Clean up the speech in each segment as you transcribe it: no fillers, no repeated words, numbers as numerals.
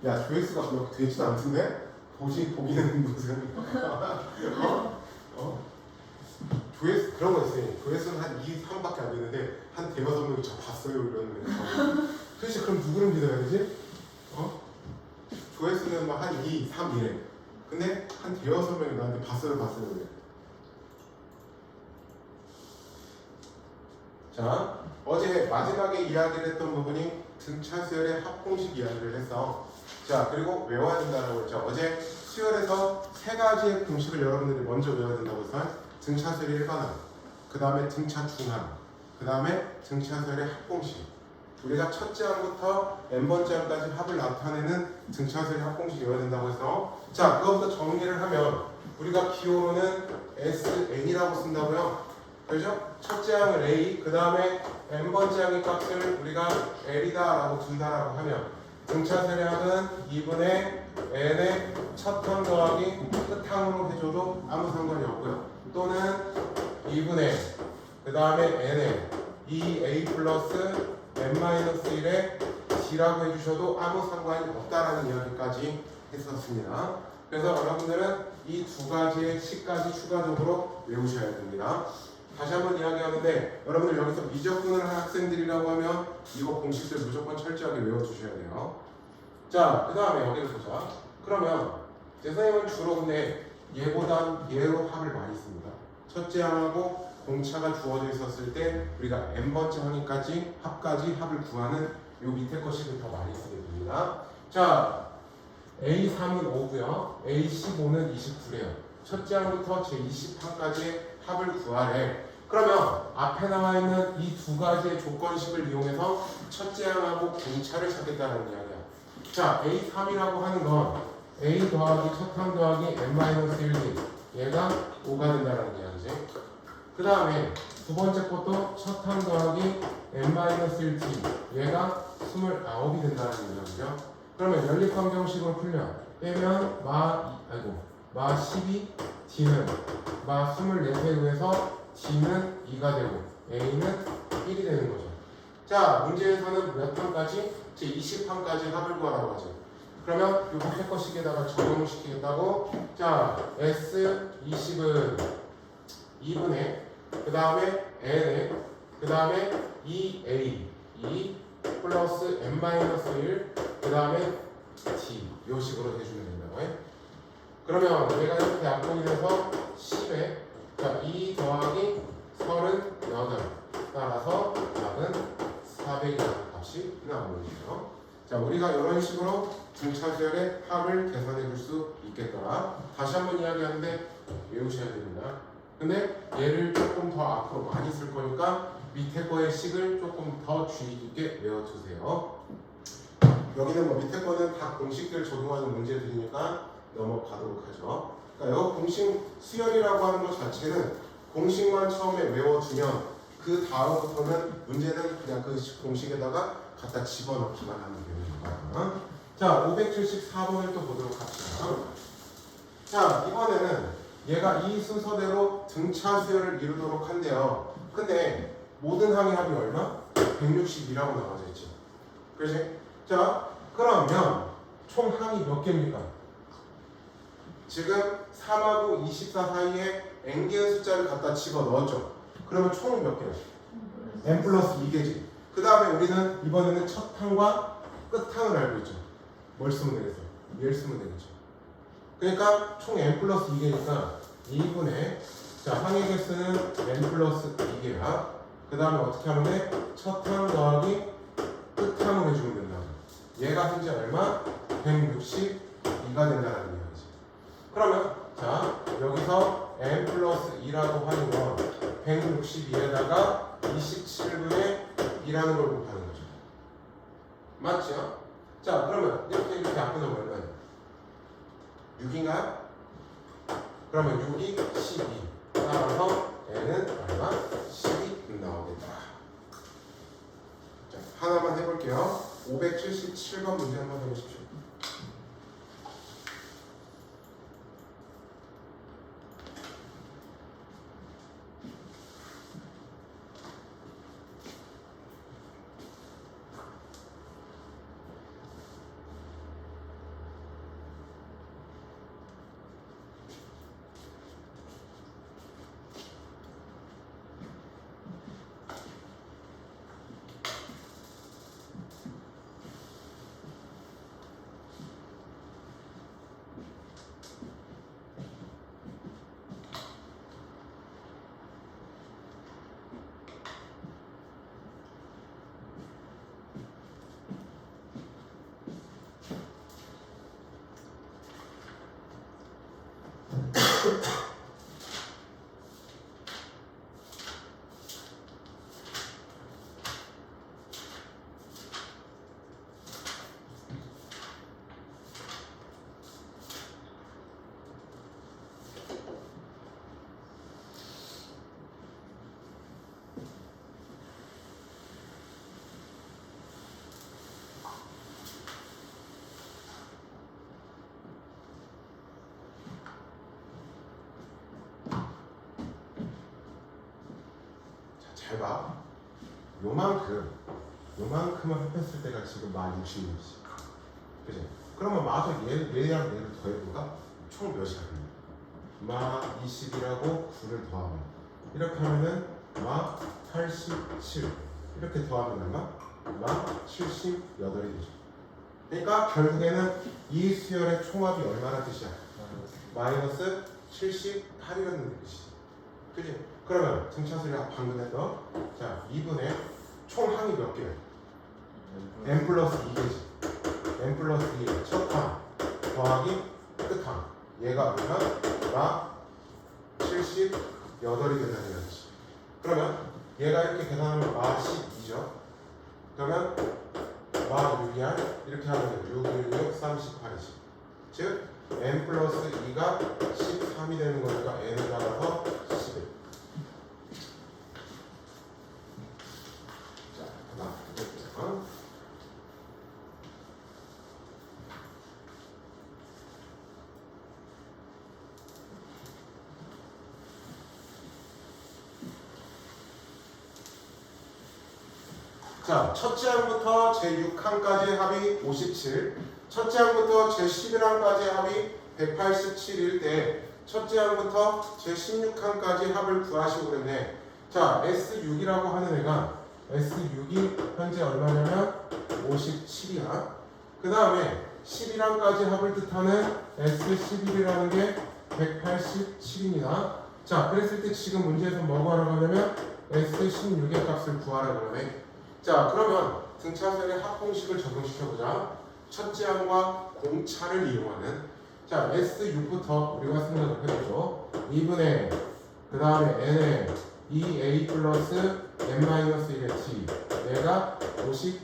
야, 조회수가 그렇게 되지도 않던데? 보기는 무슨 조회수 그런 거 있어요. 조회수는 한 2, 3밖에 안 되는데 한 대여섯 명이 저 봤어요 이러는 거. 도대체 그럼 누구를 믿어야 되지? 조회수는 막 한 2, 3 이래. 근데 한 대여섯 명이 나한테 봤어요 그래. 자, 어제 마지막에 이야기를 했던 부분이 등차 수열의 합공식 이야기를 했어. 자, 그리고 외워야 된다고 했죠. 어제 수열에서 세 가지의 공식을 여러분들이 먼저 외워야 된다고 했어요. 등차 수열의 일반항, 그 다음에 등차 중항, 그 다음에 등차 수열의 합공식. 우리가 첫째 항부터 n번째 항까지 합을 나타내는 등차 수열의 합공식 외워야 된다고 했어. 자, 그것부터 정리를 하면 우리가 기호로는 SN이라고 쓴다고요. 그죠? 첫째 항을 A, 그 다음에 n번째 항의 값을 우리가 L이다 라고 둔다라고 하면 등차 세례학은 2분의 n의 첫 항 더하기 끝 항으로 해줘도 아무 상관이 없고요. 또는 2분의 그 다음에 n의 2a 플러스 n-1의 d라고 해주셔도 아무 상관이 없다라는 이야기까지 했었습니다. 그래서 여러분들은 이 두 가지의 식까지 추가적으로 외우셔야 됩니다. 다시 한번 이야기하는데 여러분들 여기서 미적분을 한 학생들이라고 하면 이거 공식들 무조건 철저하게 외워주셔야 돼요. 자, 그 다음에 여기를 보자. 그러면 선생님은 주로 근데 얘보단 얘로 합을 많이 씁니다. 첫째 항하고 공차가 주어져 있었을 때 우리가 n번째 항까지 합을 구하는 요 밑에 것식을 더 많이 쓰게 됩니다. 자, A3은 5고요. A15는 29래요. 첫째 항부터 제20항까지의 합을 구하래. 그러면 앞에 나와 있는 이 두 가지의 조건식을 이용해서 첫째 항하고 공차를 찾겠다는 이야기야. 자, A3이라고 하는 건 A 더하기 첫 항 더하기 n-1d 얘가 5가 된다는 이야기지. 그 다음에 두 번째 것도 첫 항 더하기 n-1d 얘가 29이 된다는 이야기죠. 그러면 연립방정식으로 풀면 빼면 마 12 d는 마 24에 의해서 d는 2가 되고 a는 1이 되는 거죠. 자, 문제에서는 몇 항까지? 제 20항까지 합을 구하라고 하죠. 그러면 이 밑에 거식에다가 적용시키겠다고. 자, S20은 2분의 그 다음에 n에 그 다음에 2a 2 플러스 n-1 그 다음에 d 요 식으로 해주면 된다고 해. 그러면 얘가 이렇게 약분이 돼서 10에 자, 2 더하기 38 따라서 답은 400이라는 값이 나오는 거죠. 자, 우리가 이런 식으로 등차수열의 합을 계산해 줄 수 있겠더라. 다시 한번 이야기하는데 외우셔야 됩니다. 근데 얘를 조금 더 앞으로 많이 쓸 거니까 밑에 거의 식을 조금 더 주의 깊게 외워두세요. 여기는 뭐 밑에 거는 다 공식들 적용하는 문제들이니까 넘어가도록 하죠. 그러니까 이 공식 수열이라고 하는 것 자체는 공식만 처음에 외워두면 그 다음부터는 문제는 그냥 그 공식에다가 갖다 집어넣기만 하면 되는 거예요. 자, 574번을 또 보도록 합시다. 자, 이번에는 얘가 이 순서대로 등차 수열을 이루도록 한대요. 근데 모든 항의 합이 얼마? 162라고 나와져 있죠. 그렇지? 자, 그러면 총 항이 몇 개입니까? 지금 3하고 24 사이에 n개의 숫자를 갖다 집어넣었죠. 그러면 총은 몇 개야? n 플러스 2개지. 그 다음에 우리는 이번에는 첫 항과 끝 항을 알고 있죠. 뭘 쓰면 되겠어? 얘를 쓰면 되겠죠. 그러니까 총 n 플러스 2개니까 2분의 자, 항의 개수는 n 플러스 2개야. 그 다음에 어떻게 하면 돼? 첫 항 더하기 끝 항으로 해주면 된다. 얘가 현재 얼마? 162가 된다는 이야기지. 그러면 자, 여기서 n 플러스 2라고 하는 건 162에다가 27분의 2라는 걸 곱하는 거죠. 맞죠? 자, 그러면 이렇게 바꾸면 얼마예요? 6인가요? 그러면 6이 12. 따라서 n은 얼마? 10이 나오겠다. 자, 하나만 해볼게요. 577번 문제 한번 해보십시오. 잘 봐. 요만큼을 합했을 때가 지금 마 60이지. 그지? 그러면 마저 얘랑 얘를 더해볼까? 총 몇이야? 마 20이라고 9를 더하면 이렇게 하면은 마 87 이렇게 더하면 얼마? 마 78이 되죠. 그러니까 결국에는 이 수열의 총합이 얼마나 뜻이야? 마이너스 78이라는 뜻이지. 그지? 그러면 등차수를 방금 했던 자 2분의 총항이 몇 개야? n 플러스 2개지. n 플러스 2의 첫항 더하기 끝항 얘가 얼마? 마 78이 된다는 얘기지. 그러면 얘가 이렇게 계산하면 마 12죠. 그러면 마 6이야. 이렇게 하면 6, 6, 38이지. 즉 n 플러스 2가 13이 되는 거니까 n을 따라서 11. 자, 하나, 둘, 셋. 자, 첫째 항부터 제6항까지의 합이 57, 첫째 항부터 제11항까지의 합이 187일 때 첫째 항부터 제16항까지 합을 구하시고 그랬네. 자, S6이라고 하는 애가 S6이 현재 얼마냐면 57이야. 그 다음에 11항까지 합을 뜻하는 S11이라는 게 187입니다. 자, 그랬을 때 지금 문제에서 뭐 구하라고 하냐면 S16의 값을 구하라고 그러네. 자, 그러면 등차수열의 합공식을 적용시켜보자. 첫째 항과 공차를 이용하는 자 S6부터 우리가 생각을 해보죠. 2분의 그 다음에 n의 2a 플러스 n-1의 t 얘가 57이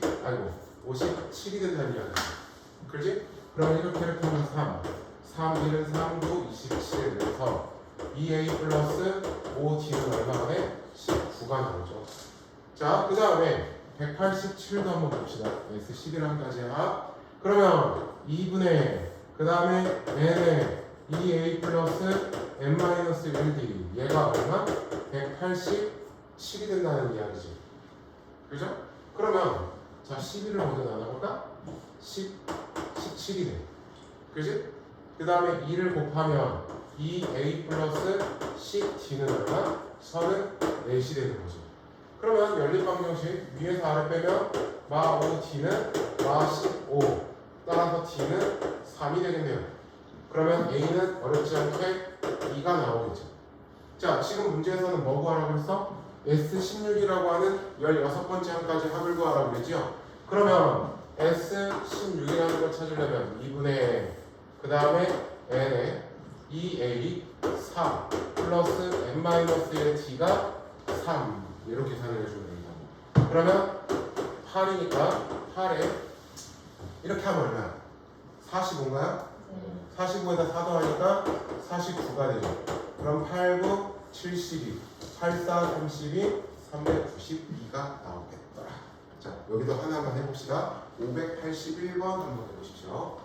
된다는 이야기야. 그렇지? 그러면 이렇게 하면 3 1은 3도 27 그래서 2a 플러스 5t는 얼마가 돼? 19가 나오죠. 자, 그 다음에 187도 한번 봅시다. S11항까지 합. 그러면 2분의 그 다음에 n의 2a 플러스 n-1d 얘가 얼마? 187이 된다는 이야기지. 그죠? 그러면 자 11을 먼저 나눠볼까? 17이네. 그지? 그 다음에 2를 곱하면 2a 플러스 10d는 얼마? 34이 되는 거죠. 그러면 연립방정식 위에서 아래 빼면 마 5d는 마 15 따라서 d는 3이 되겠네요. 그러면 a는 어렵지 않게 2가 나오겠죠. 자, 지금 문제에서는 뭐 구하라고 했어? S16이라고 하는 16번째 항까지 합을 구하라고 그랬죠. 그러면 S16이라는 걸 찾으려면 2분의 그 다음에 n의 2a 3 플러스 n-1의 t가 3 이렇게 계산을 해주면 됩니다. 그러면 8이니까 8에 이렇게 하면 얼마야? 45인가요? 45에다 4 더하니까 49가 되죠. 그럼 8, 9, 72 8, 4, 32 392가 나오겠다. 자, 여기도 하나만 해봅시다. 581번 한번 해보십시오.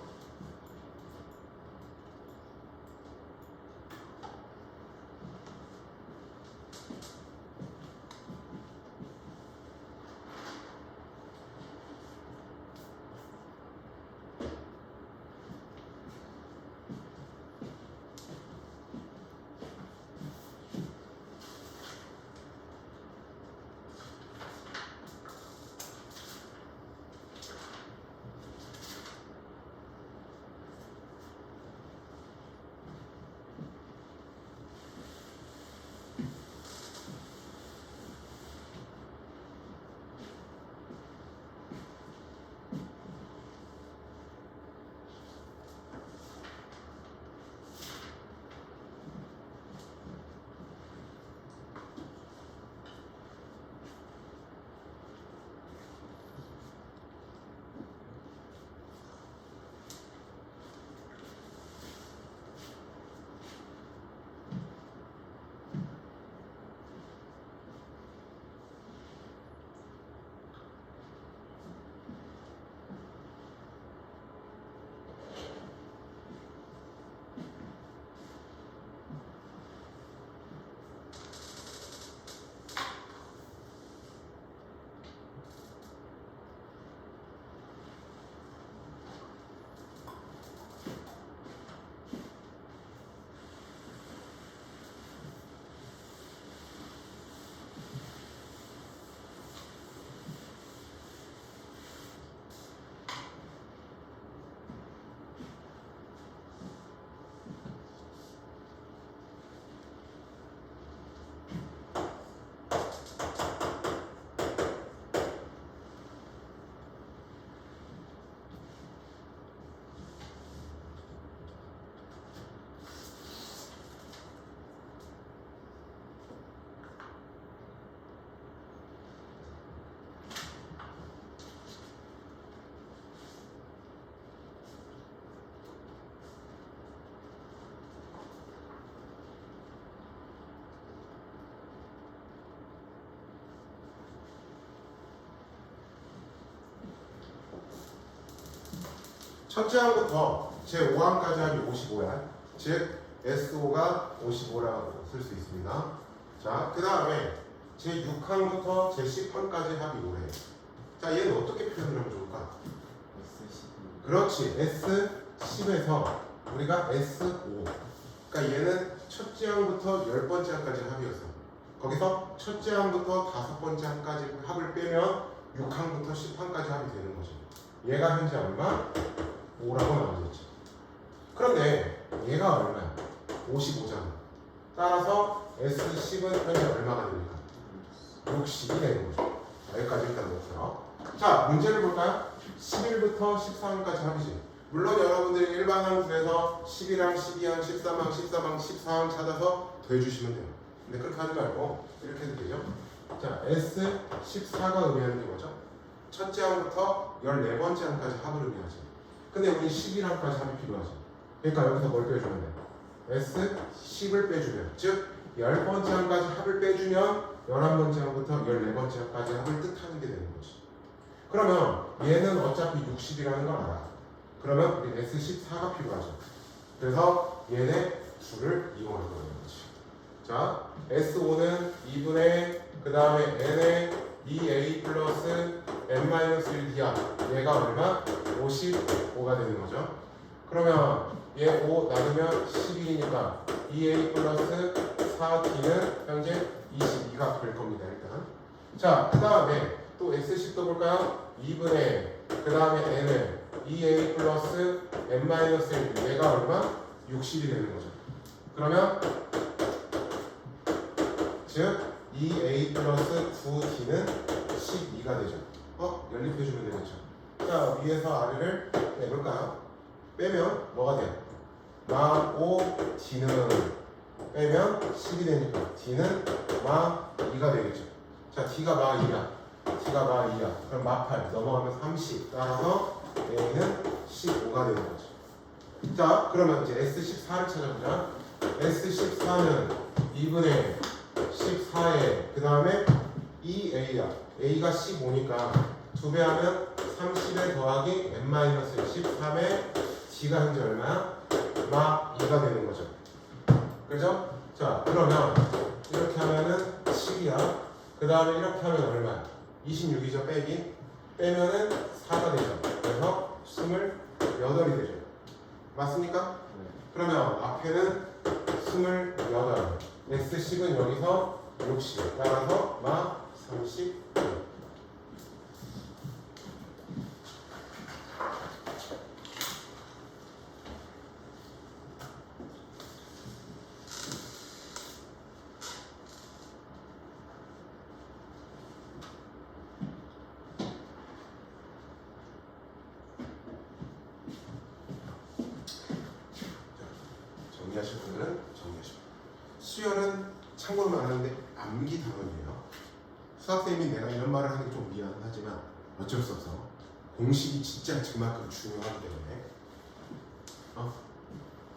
첫째 항부터 제 5항까지 합이 55야. 즉 SO가 55라고 쓸 수 있습니다. 자, 그 다음에 제 6항부터 제 10항까지 합이 5래. 자, 얘는 어떻게 표현하면 좋을까? 그렇지. S10에서 우리가 S5. 그러니까 얘는 첫째 항부터 10번째 항까지 합이었어. 거기서 첫째 항부터 5번째 항까지 합을 빼면 6항부터 10항까지 합이 되는 거지. 얘가 현재 얼마? 5라고 나와있지. 그런데 얘가 얼마야? 55잖아. 따라서 S10은 현재 얼마가 됩니까? 60이 되는 거죠. 자, 여기까지 일단 놓고요. 자, 문제를 볼까요? 11부터 14항까지 합이지. 물론 여러분들이 일반 함수에서 11항, 12항, 13항, 13항, 14항 찾아서 더해주시면 돼요. 근데 그렇게 하지 말고 이렇게 해도 되죠. 자, S14가 의미하는 게 뭐죠? 첫째 항부터 14번째 항까지 합을 의미하지. 근데 우리 11항까지 합이 필요하지. 그러니까 여기서 뭘 빼주면 돼? S10을 빼주면, 즉 10번째 항까지 합을 빼주면 11번째 항부터 14번째 항까지 합을 뜻하는 게 되는 거지. 그러면 얘는 어차피 60이라는 걸 알아. 그러면 우리 S14가 필요하죠. 그래서 얘네 둘을 이용할 거예요. 자, S5는 2분의 그 다음에 N의 2A 플러스 N-1D야. 얘가 얼마? 55가 되는 거죠. 그러면 얘 5 나누면 12니까 2A 플러스 4D는 현재 22가 될 겁니다. 일단. 자, 그 다음에 또 S10도 볼까요? 2분의 그 다음에 N은 2A 플러스 N-1 얘가 얼마? 60이 되는 거죠. 그러면 즉 2A 플러스 9D는 12가 되죠. 연립해주면 되겠죠. 자, 위에서 아래를 빼볼까요? 빼면 뭐가 돼요? 마 5D는 빼면 10이 되니까 D는 마 2가 되겠죠. 자, D가 마 2야. D가 마 2야. 그럼 마 8 넘어가면 30. 따라서 A는 15가 되는 거죠. 자, 그러면 이제 S14를 찾아보자. S14는 2분의 14에 그 다음에 2A야. A가 15니까 2배 하면 30에 더하기 N-13에 D가 현재 얼마야? 마 2가 되는 거죠. 그죠? 자, 그러면 이렇게 하면은 7이야. 그 다음에 이렇게 하면 얼마야? 26이죠. 빼기. 빼면은 4가 되죠. 그래서 28이 되죠. 맞습니까? 네. 그러면 앞에는 28. S10은 여기서 60. 따라서 마 30. 정리하실 분들은 정리하시고. 수열은 참고로 말하는데 암기 단원이에요. 수학생님이 내가 이런 말을 하는 게 좀 미안하지만 어쩔 수 없어. 공식이 진짜 그만큼 중요하기 때문에.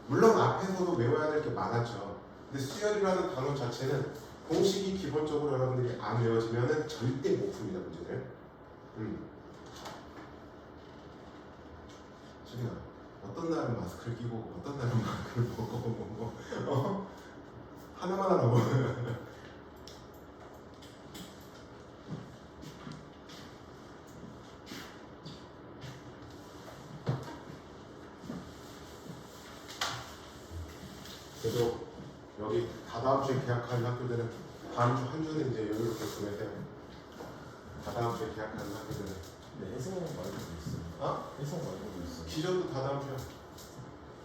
물론 앞에서도 외워야 될 게 많았죠. 근데 수열이라는 단어 자체는 공식이 기본적으로 여러분들이 안 외워지면 절대 못 풉니다, 문제를. 수빈아, 어떤 날은 마스크를 끼고 어떤 날은 마스크를 벗고 하나만 하라고. 그래도 여기 다다음 주에 계약하는 학교들은 다음 주 한 주는 이제 여유롭게 보내세요. 다다음 주에 계약하는 학교들은. 네, 해성 말고도 있어요. 해성 말고도 있어요. 기존도 다다음 주야.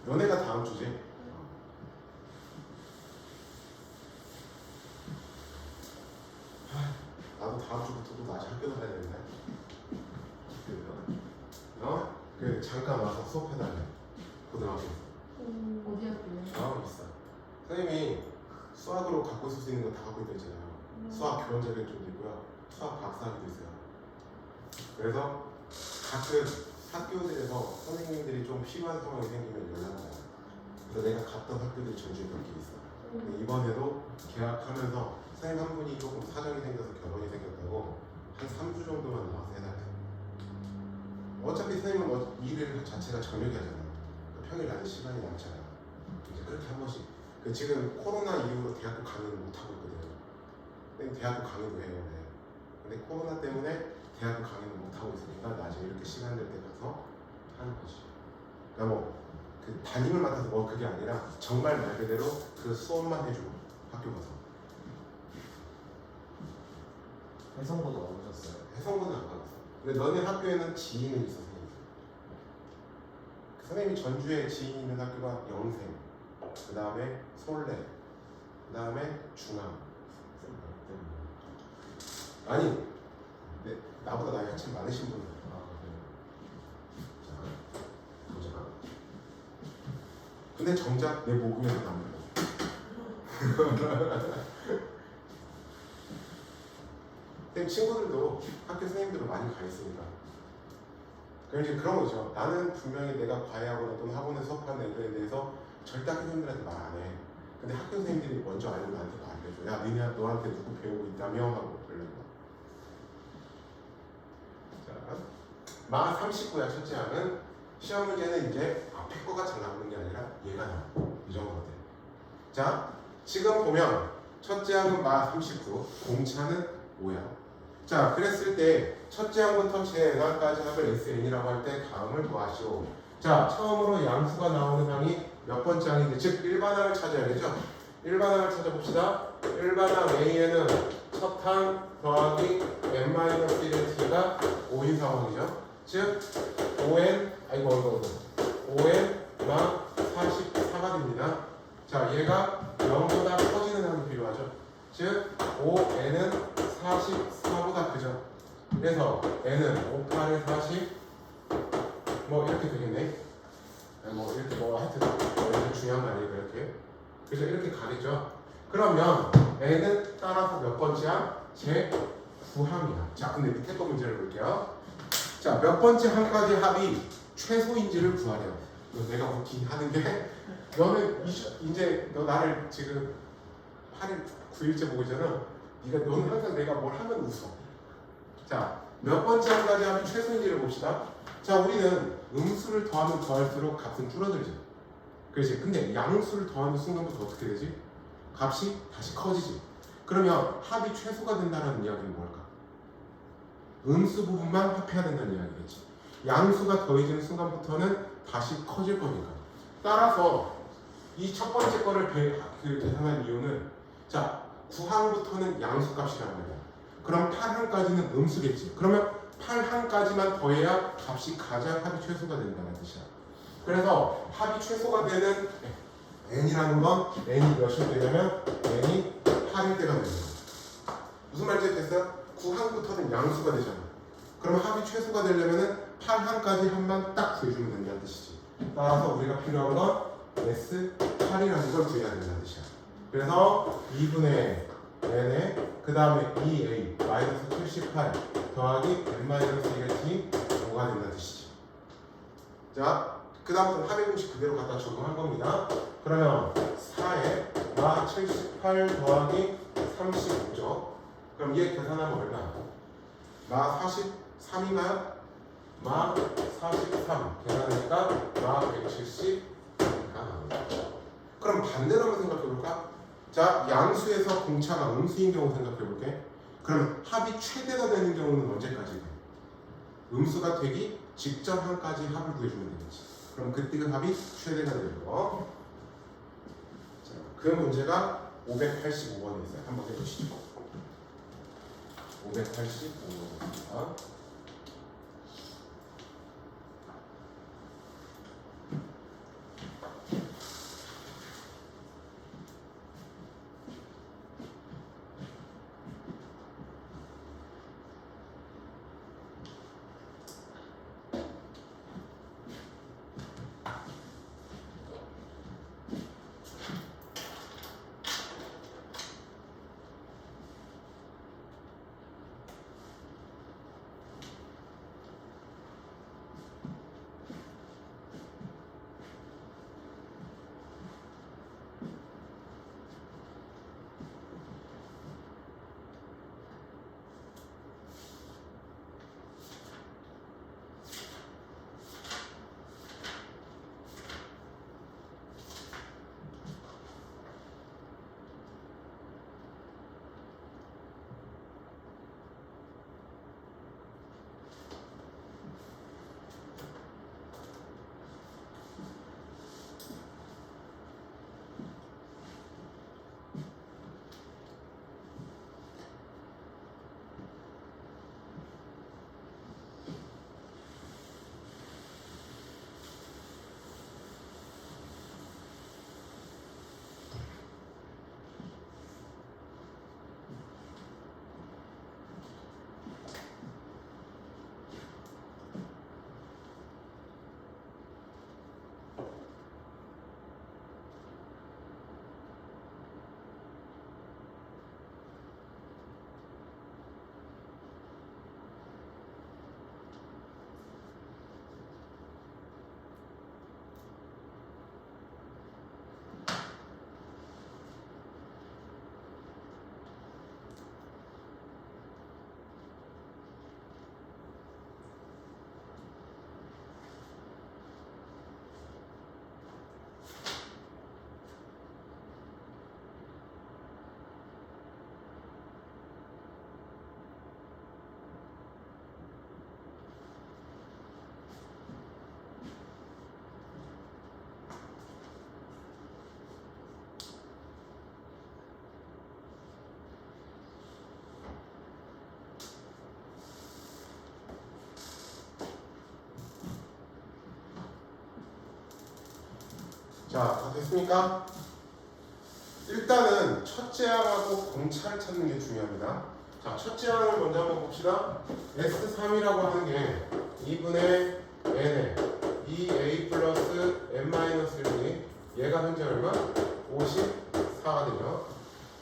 너네가 다음 주지. 나도 다음 주부터도 다시 학교 나가야 되는데. 그 잠깐 와서 수업해달래. 고등학교. 어디 학교요? 있어. 선생님이 수학으로 갖고 있을 수 있는 거 다 갖고 있다 했잖아요. 수학 교원 자격증도 있고요. 수학 박사학위도 있어요. 그래서 가끔 학교들에서 선생님들이 좀 필요한 상황이 생기면 연락을 해요. 그래서 내가 갔던 학교들이 전주에 몇 개 있어. 근데 이번에도 계약하면서 선생님 한 분이 조금 사정이 생겨서 결혼이 생겼다고 한 3주 정도만 나와서 해달래. 어차피 선생님은 일을 자체가 저녁에 하잖아. 평일 낮에 시간이 남잖아. 이제 그렇게 한 번씩. 지금 코로나 이후로 대학교 강의를 못 하고 있거든. 선생님 대학교 강의도 해요. 네. 근데 코로나 때문에 대학교 강의를 못 하고 있으니까 나중에 이렇게 시간 될 때 가서 하는 거지. 그러니까 그 담임을 맡아서 그게 아니라 정말 말 그대로 그 수업만 해줘. 학교 가서. 해성고도 와보셨어요? 해성고는 안 가봤어. 근데 너네 학교에는 지인은 있어, 선생님. 그 선생님이 전주에 지인 있는 학교가 영생, 그 다음에 솔레, 그 다음에 중앙. 아니, 나보다 나이 한참 많으신 분들. 자, 보자. 근데 정작 내 모금에서 나온 거. 선생님 친구들도 학교 선생님들도 많이 가 있으니까. 그럼 이제 그런 거죠. 나는 분명히 내가 과외하거나 또는 학원에 수업하는 애들에 대해서 절대 학교 선생님들한테 말 안 해. 근데 학교 선생님들이 먼저 알고 나한테 알려줘. 야, 니네 너한테 누구 배우고 있다며? 하고 연락이 와. 자, 마 39야 첫째 항은 시험 문제는 이제 앞에 거가 잘 나오는 게 아니라 얘가 나와. 이 정도 돼. 자, 지금 보면 첫째 항은 마 39, 공차는 5야. 자, 그랬을 때 첫째 항부터 제4까지 합을 SN이라고 할 때 다음을 구하시오. 자, 처음으로 양수가 나오는 항이 몇 번째 항인지, 즉 일반항을 찾아야겠죠. 일반항을 찾아봅시다. 일반항 A에는 첫 항 더하기 n-1t가 5인 상황이죠. 즉 5n 아이고 5n 마 44가 됩니다. 자, 얘가 0보다 커지는 항이 필요하죠. 즉 5n은 44보다 크죠. 그래서 n은 5, 8에 40 이렇게 되겠네. 이렇게 하여튼 이렇게 중요한 거 아니에요. 이렇게. 그래서 이렇게 가겠죠. 그러면 n은 따라서 몇 번째야? 제 9항이야. 자, 근데 밑에 거 문제를 볼게요. 자, 몇 번째 항까지 합이 최소인지를 구하래요. 내가 웃긴 하는 게 너는 이제 너 나를 지금 8일 9일째 보고 있잖아. 너는 항상 내가 뭘 하면 웃어. 자, 몇 번째 항까지 합이 최소인지를 봅시다. 자, 우리는 음수를 더하면 더할수록 값은 줄어들죠. 그렇지. 근데 양수를 더하는 순간부터 어떻게 되지? 값이 다시 커지지. 그러면 합이 최소가 된다는 이야기는 뭘까? 음수 부분만 합해야 된다는 이야기겠지. 양수가 더해지는 순간부터는 다시 커질 거니까. 따라서 이 첫 번째 거를 계산한 이유는, 자, 9항부터는 양수값이란 말이야. 그럼 8항까지는 음수겠지. 그러면 8항까지만 더해야 값이 가장 합이 최소가 된다는 뜻이야. 그래서 합이 최소가 되는 n이라는 건 n이 몇이 되냐면 n이 8일 때가 되는 거야. 무슨 말인지 됐어요? 9항부터는 양수가 되잖아. 그럼 합이 최소가 되려면 8항까지 한만 딱 구해주면 된다는 뜻이지. 따라서 우리가 필요한 건 S8이라는 걸 구해야 된다는 뜻이야. 그래서 2분의 n에 그 다음에 2a 마이너스 78 더하기 n-1이 5가 된다는 뜻이지. 자, 그 다음부터 합의 공식 그대로 갖다 적용한 겁니다. 그러면 4에 마 78 더하기 35죠. 그럼 얘 계산하면 얼마? 마 43인가요? 마 43 계산하니까 마 170이니까 나옵니다. 그럼 반대로 한번 생각해볼까? 자, 양수에서 공차가 음수인 경우 생각해볼게. 그럼 합이 최대가 되는 경우는 언제까지 돼? 음수가 되기 직전 항까지 합을 구해주면 되겠지. 그럼 그때 그 합이 최대가 되는 거. 자, 그 문제가 585번에 있어요. 한번 해보시죠. 585번입니다. 자, 다 됐습니까? 일단은 첫째 항하고 공차를 찾는 게 중요합니다. 자, 첫째 항을 먼저 한번 봅시다. S3이라고 하는 게 2분의 n에 2a 플러스 n-1이 얘가 현재 얼마? 54거든요.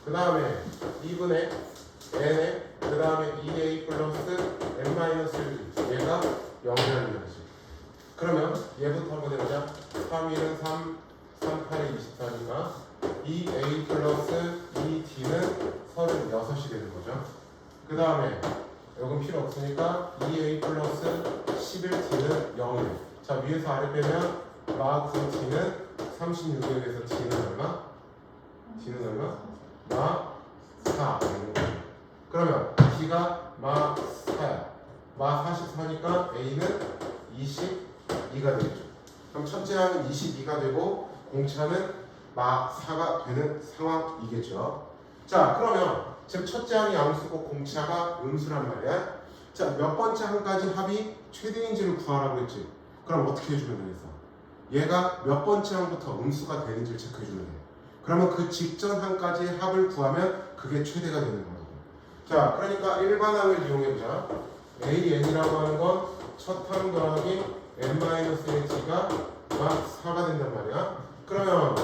그 다음에 2분의 n에 그 다음에 2a 플러스 n-1 얘가 0이라는 거지. 그러면 얘부터 한번 해보자. 3, 1은 3, 3, 8에 24니까 2a 플러스 2d는 36이 되는 거죠. 그 다음에 이건 필요 없으니까 2a 플러스 11d는 0이에요. 자, 위에서 아래 빼면 마 9d는 36에 대해서 d는 얼마? d는 얼마? 마 4 되는 거예요. 그러면 d가 마 4야. 마 44니까 a는 22가 되겠죠. 그럼 첫째 항은 22가 되고 공차는 마 4가 되는 상황이겠죠. 자, 그러면 지금 첫째 항이 양수고 공차가 음수란 말이야. 자, 몇 번째 항까지 합이 최대인지를 구하라고 했지. 그럼 어떻게 해주면 되겠어? 얘가 몇 번째 항부터 음수가 되는지를 체크해주면 돼. 그러면 그 직전 항까지 합을 구하면 그게 최대가 되는 거거든. 자, 그러니까 일반항을 이용해보자. AN이라고 하는 건 첫 항 더하기 n-1t가 마 4가 된단 말이야. 그러면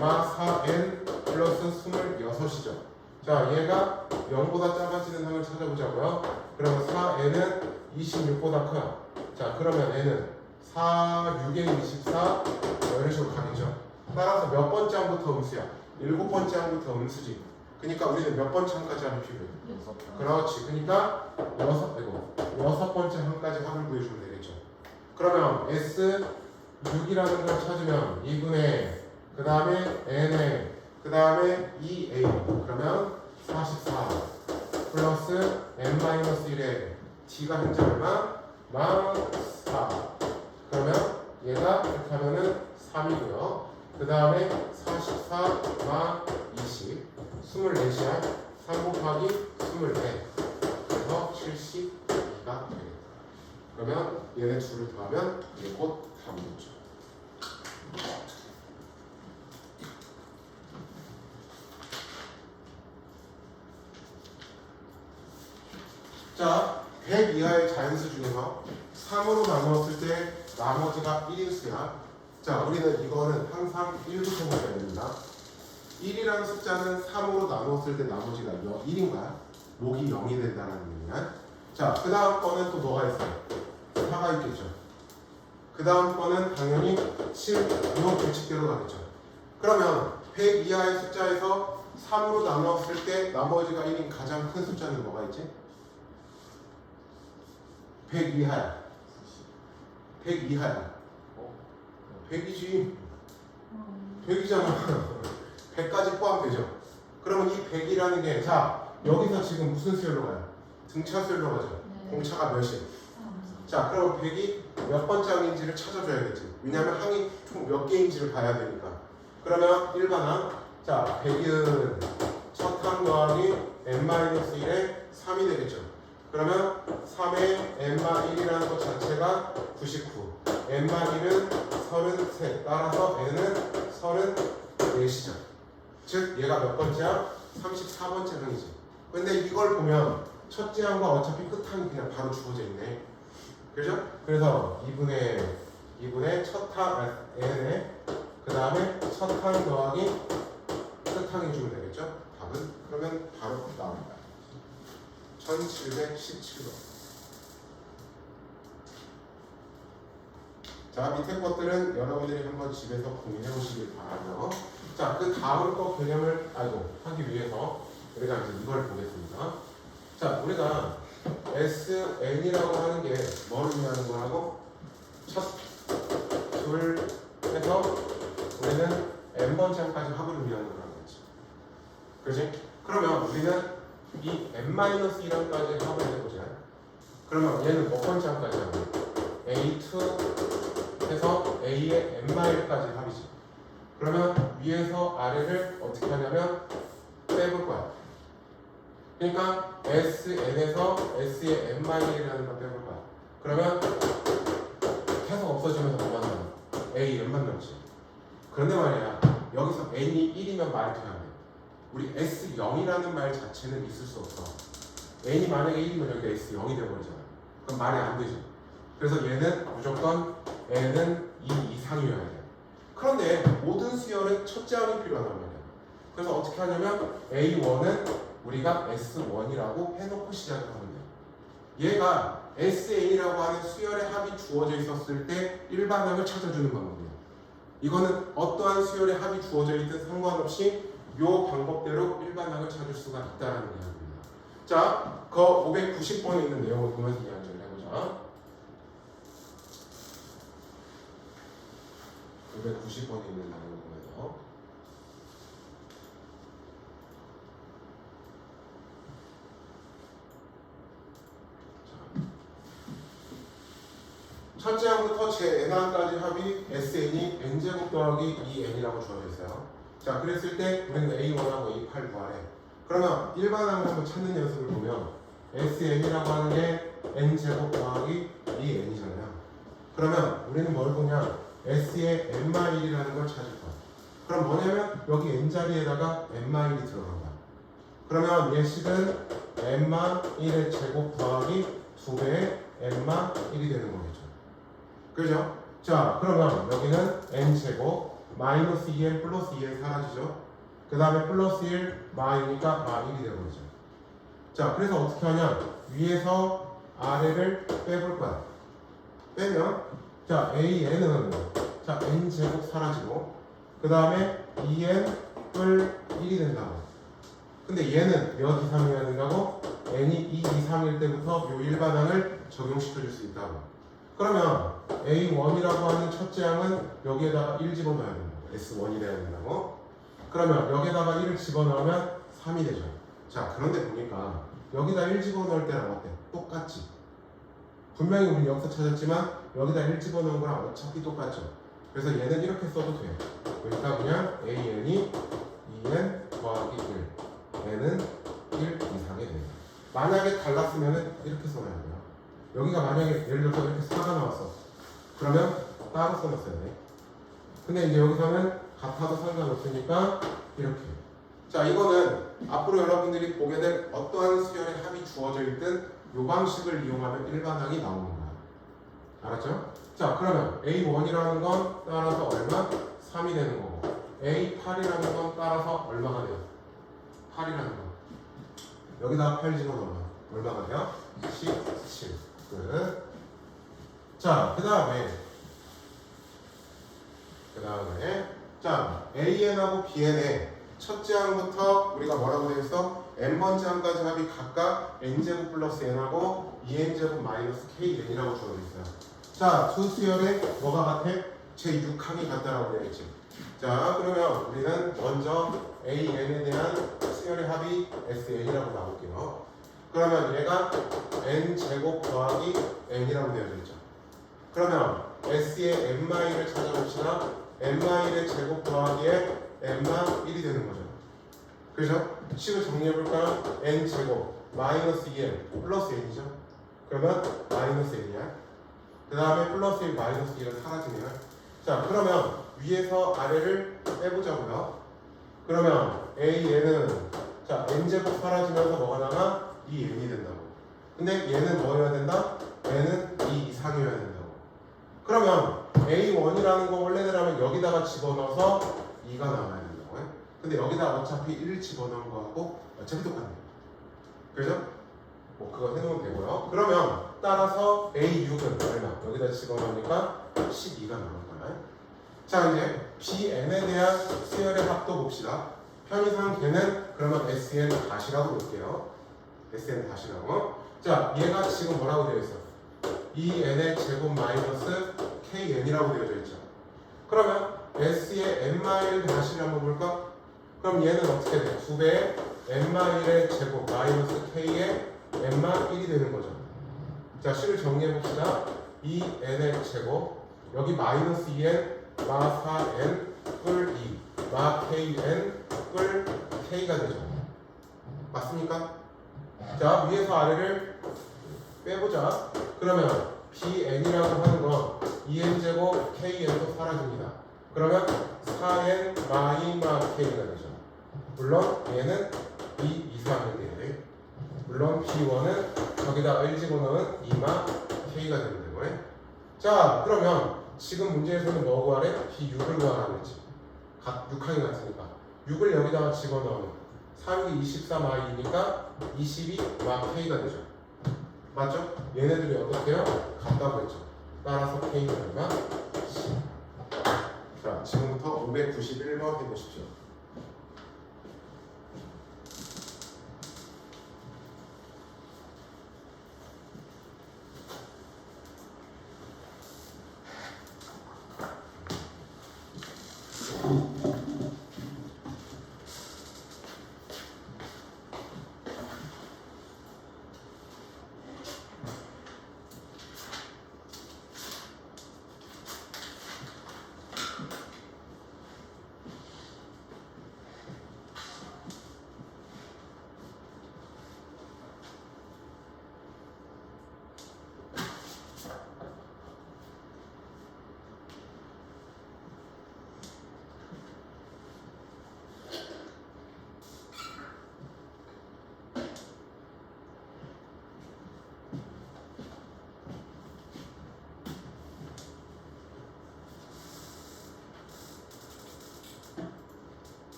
마 4n 플러스 26이죠. 자, 얘가 0보다 작아지는 항을 찾아보자고요. 그러면 4n은 26보다 커요. 자, 그러면 n은 4, 6에 24 이런 식으로 가겠죠. 따라서 몇 번째 항부터 음수야? 7번째 항부터 음수지. 그러니까 우리는 몇 번째 항까지 하면 필요해? 그렇지. 그러니까 6번째 항까지 합을 구해주면 되겠죠. 그러면 S6이라는 걸 찾으면 2분의 그 다음에 n에 그 다음에 2a 그러면 44 플러스 n-1에 t가 현재 얼마? 마 4. 그러면 얘가 이렇게 하면은 3이고요. 그 다음에 44 마 20 24이야. 3 곱하기 24 그래서 72가 되겠다. 그러면 얘네 둘을 더하면 이게 곧 답이겠죠. 자, 100 이하의 자연수 중에서 3으로 나누었을 때 나머지가 1인수야. 자, 우리는 이거는 항상 1부터 보셔야 됩니다. 1이라는 숫자는 3으로 나누었을 때 나머지가 1인가? 목이 0이 된다는 의미야. 자, 그 다음 거는 또 뭐가 있어요? 4가 있겠죠. 그 다음 거는 당연히 7, 이런 규칙대로 가겠죠. 그러면 100 이하의 숫자에서 3으로 나누었을 때 나머지가 1인 가장 큰 숫자는 뭐가 있지? 100 이하야. 100 이하야. 100이지. 100이잖아. 100까지 포함되죠. 그러면 이 100이라는 게, 자, 여기서 지금 무슨 수열로 가요? 등차 수열로 가죠. 네. 공차가 몇이에요? 자, 그럼 100이 몇 번째 항인지를 찾아줘야겠지. 왜냐하면 항이 총 몇 개인지를 봐야 되니까. 그러면 일반항. 자, 100은 첫 항 더하기 n-1에 3이 되겠죠. 그러면 3의 n-1이라는 것 자체가 99. n-1은 33. 따라서 n은 34이죠. 즉 얘가 몇 번째야? 34번째 항이지. 근데 이걸 보면 첫째 항과 어차피 끝항이 그냥 바로 주어져 있네. 그죠? 그래서 2분의 첫 항 n에 그 다음에 첫 항 더하기 끝항 해주면 되겠죠? 답은 그러면 바로 나옵니다. 1717번. 자, 밑에 것들은 여러분들이 한번 집에서 고민해 보시길 바라고요. 자, 그 다음 거 개념을 하기 위해서 우리가 이제 이걸 보겠습니다. 자, 우리가 SN이라고 하는 게 뭘 의미하는 거라고? 첫, 둘 해서 우리는 n번째 항까지 합을 의미하는 거라고 했지. 그렇지? 그러면 우리는 이 n-1항까지 합을 해보자. 그러면 얘는 몇 번째 항까지 하고? A2 해서 A의 n-1까지 합이지. 그러면 위에서 아래를 어떻게 하냐면 빼볼 거야. 그러니까 SN에서 S의 n-1이라는 걸 빼볼 거야. 그러면 계속 없어지면서 뭐가 남아? A n만 남지. 그런데 말이야 여기서 n이 1이면 말이 돼야 돼. 우리 S0이라는 말 자체는 있을 수 없어. n이 만약에 1이면 여기가 S0이 되어버리잖아. 그럼 말이 안 되죠. 그래서 얘는 무조건 n은 2 이상이어야 돼. 그런데 모든 수열은 첫째 항이 필요하단 말이야. 그래서 어떻게 하냐면 A1은 우리가 S1이라고 해놓고 시작을 하면 돼. 얘가 SN이라고 하는 수열의 합이 주어져 있었을 때 일반항을 찾아주는 방법이야. 이거는 어떠한 수열의 합이 주어져 있든 상관없이 이 방법대로 일반항을 찾을 수가 있다는 이야기입니다. 자, 그 590번에 있는 내용을 보면서 이야기를 해보자. 590번에 있는 내용을 보면서 첫째 항부터 제 n항까지 합이 SN이 n제곱 더하기 2n이라고 주어져 있어요. 자, 그랬을 때 우리는 A1하고 A8 구하래. 그러면 일반항을 한번 찾는 연습을 보면 SN이라고 하는 게 n제곱 더하기 2n이잖아요. 그러면 우리는 뭘 보냐? S의 n-1이라는 걸 찾을 거야. 그럼 뭐냐면 여기 n자리에다가 n-1이 들어간 거야. 그러면 예식은 n-1의 제곱 더하기 2배의 n-1이 되는 거겠죠. 그죠? 자, 그러면 여기는 n제곱 마이너스 2n 플러스 2n 사라지죠. 그 다음에 플러스 1 마이니까 마1이 되어버리죠. 자, 그래서 어떻게 하냐? 위에서 아래를 빼볼 거야. 빼면 자, AN은 자 n제곱 사라지고 그 다음에 2n 뿔 1이 된다고. 근데 얘는 몇 이상이어야 된다고? n이 2 이상일 때부터 요 일반항을 적용시켜줄 수 있다고. 그러면 A1이라고 하는 첫째 항은 여기에다가 1 집어넣어야 된다고. S1이 돼야 된다고. 그러면 여기에다가 1을 집어넣으면 3이 되죠. 자, 그런데 보니까 여기다 1 집어넣을 때랑 어때? 똑같지. 분명히 우리 여기서 찾았지만 여기다 1 집어넣은 거랑 어차피 똑같죠. 그래서 얘는 이렇게 써도 돼. 그러니까 그냥 AN이 2n 더하기 1 n은 1 이상이 돼요. 만약에 달랐으면 이렇게 써놔야 돼요. 여기가 만약에 예를 들어서 이렇게 4가 나왔어. 그러면 따로 써놨어야 돼. 근데 이제 여기서는 같아도 상관없으니까 이렇게. 자, 이거는 앞으로 여러분들이 보게 될 어떠한 수열의 합이 주어져 있든 이 방식을 이용하면 일반항이 나오는 거야. 알았죠? 자, 그러면 A1이라는 건 따라서 얼마? 3이 되는 거고 A8이라는 건 따라서 얼마가 돼요? 8이라는 거. 여기다 8 집어넣으면 얼마가 돼요? 17. 끝. 자, 그 다음에 자, AN하고 BN의 첫째 항부터 우리가 뭐라고 되어 있어? n번째 항까지 합이 각각 n제곱 플러스 n하고 2n제곱 마이너스 kn이라고 주어져 있어요. 자, 두 수열에 뭐가 같아? 제 6항이 같다라고 되어 있지. 자, 그러면 우리는 먼저 AN에 대한 수열의 합이 SN이라고 나올게요. 그러면 얘가 n제곱 더하기 n이라고 되어져 있죠. 그러면 S의 n-을 찾아봅시다. n-의 제곱 더하기에 n-1이 되는 거죠. 그죠? 식을 정리해볼까요? n제곱 마이너스 2n 플러스 n이죠. 그러면 마이너스 n이야. 그 다음에 플러스 1 마이너스 1은 사라지네요. 자, 그러면 위에서 아래를 빼보자고요. 그러면 AN은 자 n제곱 사라지면서 뭐가 남아? 2n이 된다고. 근데 얘는 뭐여야 된다? n은 2 이상이어야 된다고. 그러면 A1이라는 거 원래대로라면 여기다가 집어넣어서 2가 나와야 된다고. 근데 여기다 어차피 1 집어넣은 거하고 어차피 똑같네. 그죠? 뭐 그거 해놓으면 되고요. 그러면 따라서 A6은 얼마? 여기다 집어넣으니까 12가 나올 거야. 자, 이제 BN에 대한 수열의 합도 봅시다. 편의상 걔는 그러면 SN 다시라고 볼게요. SN 다시라고. 자, 얘가 지금 뭐라고 되어 있어? 2n의 제곱 마이너스 kn이라고 되어져 있죠. 그러면 S의 n-를 다시 한번 볼까? 그럼 얘는 어떻게 돼? 2배의 n-의 제곱 마이너스 k의 n-1이 되는 거죠. 자, 식을 정리해 봅시다. 2n의 제곱 여기 마이너스 2n 마 4n 뿔 2 마 kn 뿔 k가 되죠. 맞습니까? 자, 위에서 아래를 빼보자. 그러면 bn이라고 하는 건 2n제곱 kn도 사라집니다. 그러면 4n 마이마 k가 되죠. 물론 얘는 b 이상인데 물론 b1은 저기다 1 집어넣은 2마 k가 되는 되고요. 자 그러면 지금 문제에서는 뭐 구하래? b6을 구하라고 했지. 각 6항이 같으니까 6을 여기다가 집어넣으면 4, 6이 24마이니까 22마 k가 되죠. 맞죠? 얘네들이 어떻게 해요? 같다고 했죠. 따라서 k는 얼마? 10. 자 지금부터 591번 해보십시오.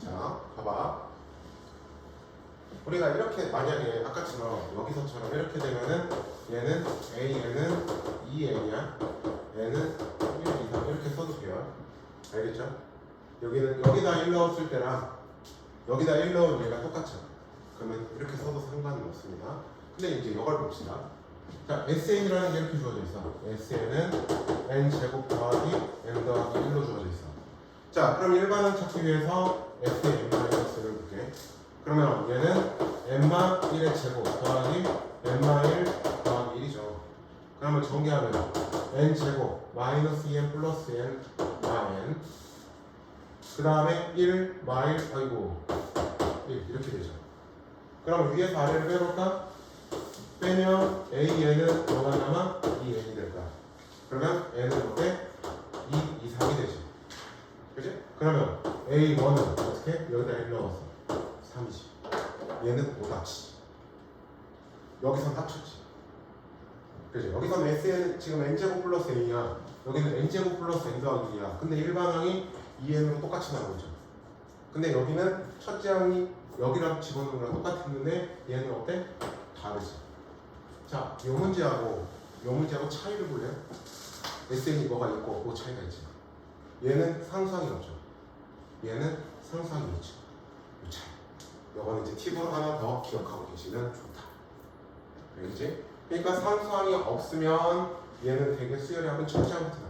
자, 봐봐. 우리가 이렇게 만약에 아까처럼 여기서처럼 이렇게 되면은 얘는 A, 얘는 2A야. 얘는 1 이상 이렇게 써줄게요. 알겠죠? 여기는 여기다 1 넣었을 때랑 여기다 1 넣은 얘가 똑같죠. 그러면 이렇게 써도 상관은 없습니다. 근데 이제 이걸 봅시다. 자, SN이라는 게 이렇게 주어져 있어. SN은 N 제곱 더하기 N 더하기 1로 주어져 있어. 자, 그럼 일반은 찾기 위해서 F의 N-를 볼게. 그러면 얘는 N마 1의 제곱 더하기 N마 1 더하기 1이죠. 그러면 전개하면 N 제곱 마이너스 2N 플러스 N 마 N 그 다음에 1 마 1 아이고 1 이렇게 되죠. 그럼 위에서 아래를 빼볼까? 빼면 AN은 뭐가 남아? 2N이 될까? 그러면 N은 어때? 2 이상이 되지. 그치? 그러면 A1은 어떻게? 여기다 1 넣었어. 3이지. 얘는 5다치. 여기선 합쳤지. 그치? 여기선 SN 지금 N제곱 플러스 A야. 여기는 N제곱 플러스 N 더하기 2야. 근데 일반항이 2N으로 똑같이 나오죠. 근데 여기는 첫째 항이 여기랑 집어넣은 거랑 똑같았는데 얘는 어때? 다르지. 자, 요 문제하고 차이를 볼래요? SN이 뭐가 있고 없고 차이가 있지. 얘는 상수항이 없죠. 얘는 상수항이 있죠. 이 차이. 요거는 이제 팁으로 하나 더 기억하고 계시면 좋다. 알겠지? 그러니까 상수항이 없으면 얘는 되게 수열이 하면 첫째 항부터 나와.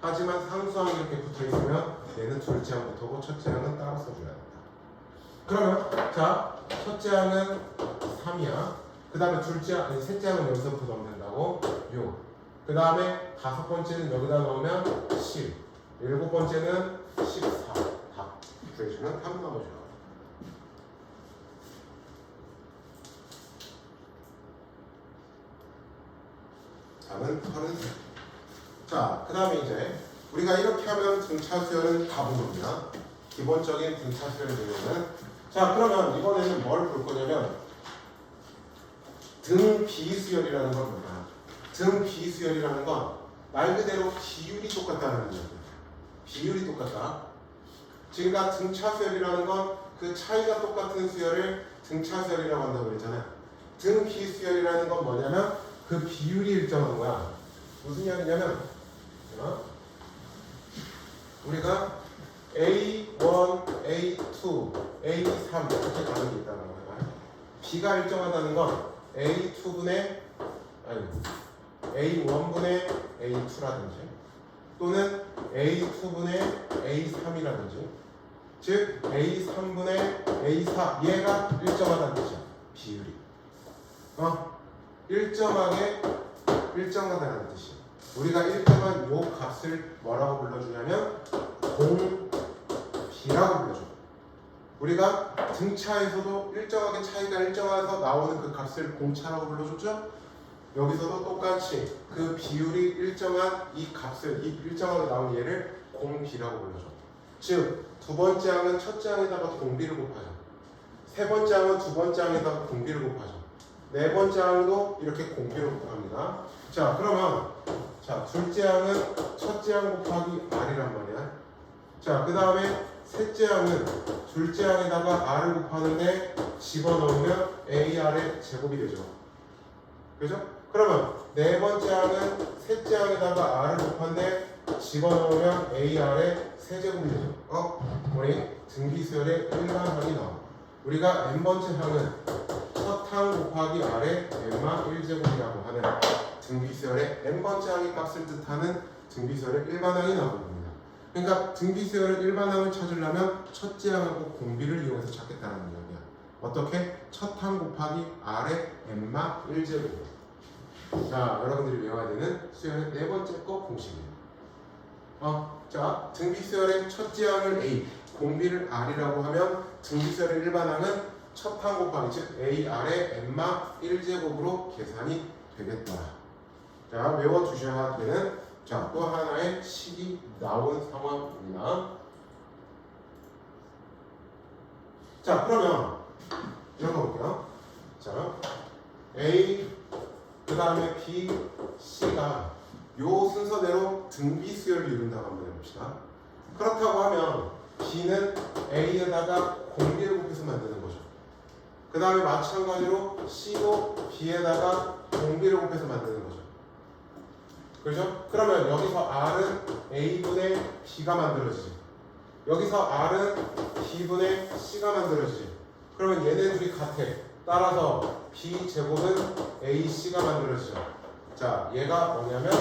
하지만 상수항이 이렇게 붙어 있으면 얘는 둘째 항부터고 첫째 항은 따로 써줘야 된다. 그러면 자, 첫째 항은 3이야. 그 다음에 셋째 항은 여기서부터 넣으면 된다고 6. 그 다음에 다섯 번째는 여기다 넣으면 10. 일곱 번째는 14. 답 구해주면 답 나오죠. 답은 33. 자, 그 다음에 이제 우리가 이렇게 하면 등차 수열은 다 본 겁니다. 기본적인 등차 수열을 내려면 자, 그러면 이번에는 뭘 볼 거냐면 등 비수열이라는 건 뭐야? 등 비수열이라는 건 말 그대로 비율이 똑같다는 거예요. 비율이 똑같다. 지금까 등차수열이라는 건 그 차이가 똑같은 수열을 등차수열이라고 한다고 그랬잖아요. 등 비수열이라는 건 뭐냐면 그 비율이 일정한 거야. 무슨 이야기냐면 우리가 A1, A2, A3 이렇게 가는 게 있다는 거야. B가 일정하다는 건 A2분의 A1분의 A2라든지 또는 A2분의 A3이라든지 즉 A3분의 A4 얘가 일정하다는 뜻이야. 비율이 일정하다는 뜻이야. 우리가 일정한 요 값을 뭐라고 불러주냐면 공비라고 불러줘. 우리가 등차에서도 일정하게 차이가 일정해서 나오는 그 값을 공차라고 불러줬죠? 여기서도 똑같이 그 비율이 일정한 이 값을 이 일정하게 나온 얘를 공비라고 불러줘. 즉 두 번째 항은 첫째 항에다가 공비를 곱하죠. 세 번째 항은 두 번째 항에다가 공비를 곱하죠. 네 번째 항도 이렇게 공비를 곱합니다. 자 그러면 둘째 항은 첫째 항 곱하기 r이란 말이야. 자 그 다음에 셋째 항은 둘째 항에다가 r을 곱하는데 집어넣으면 ar의 제곱이 되죠. 그죠? 그러면 네 번째 항은 셋째 항에다가 r을 곱하는데 집어넣으면 ar의 세제곱이 되죠. 우리 등비수열의 일반항이 나와. 우리가 n번째 항은 첫 항 곱하기 r의 n마 1제곱이라고 하는 등비수열의 n번째 항의 값을 뜻하는 등비수열의 일반항이 나오는 겁니다. 그러니까 등비수열의 일반항을 찾으려면 첫째 항하고 공비를 이용해서 찾겠다는 이야기야. 어떻게? 첫 항 곱하기 r의 n마 1제곱. 자, 여러분들이 외워야 되는 수열의 네 번째 거 공식이에요. 자, 등비수열의 첫째 항을 A, 공비를 R이라고 하면 등비수열의 일반항은 첫 항 곱하기 즉 AR의 n마 1제곱으로 계산이 되겠다. 자, 외워두셔야 되는 또 하나의 식이 나온 상황입니다. 자, 그러면 이런 거 볼게요. 자, A 그 다음에 B, C가 요 순서대로 등비수열을 이룬다고 한번 해봅시다. 그렇다고 하면 B는 A에다가 공비를 곱해서 만드는 거죠. 그 다음에 마찬가지로 C도 B에다가 공비를 곱해서 만드는 거죠. 그렇죠? 그러면 여기서 R은 A분의 B가 만들어지지. 여기서 R은 B분의 C가 만들어지지. 그러면 얘네 둘이 같아. 따라서 B제곱은 AC가 만들어지죠. 자, 얘가 뭐냐면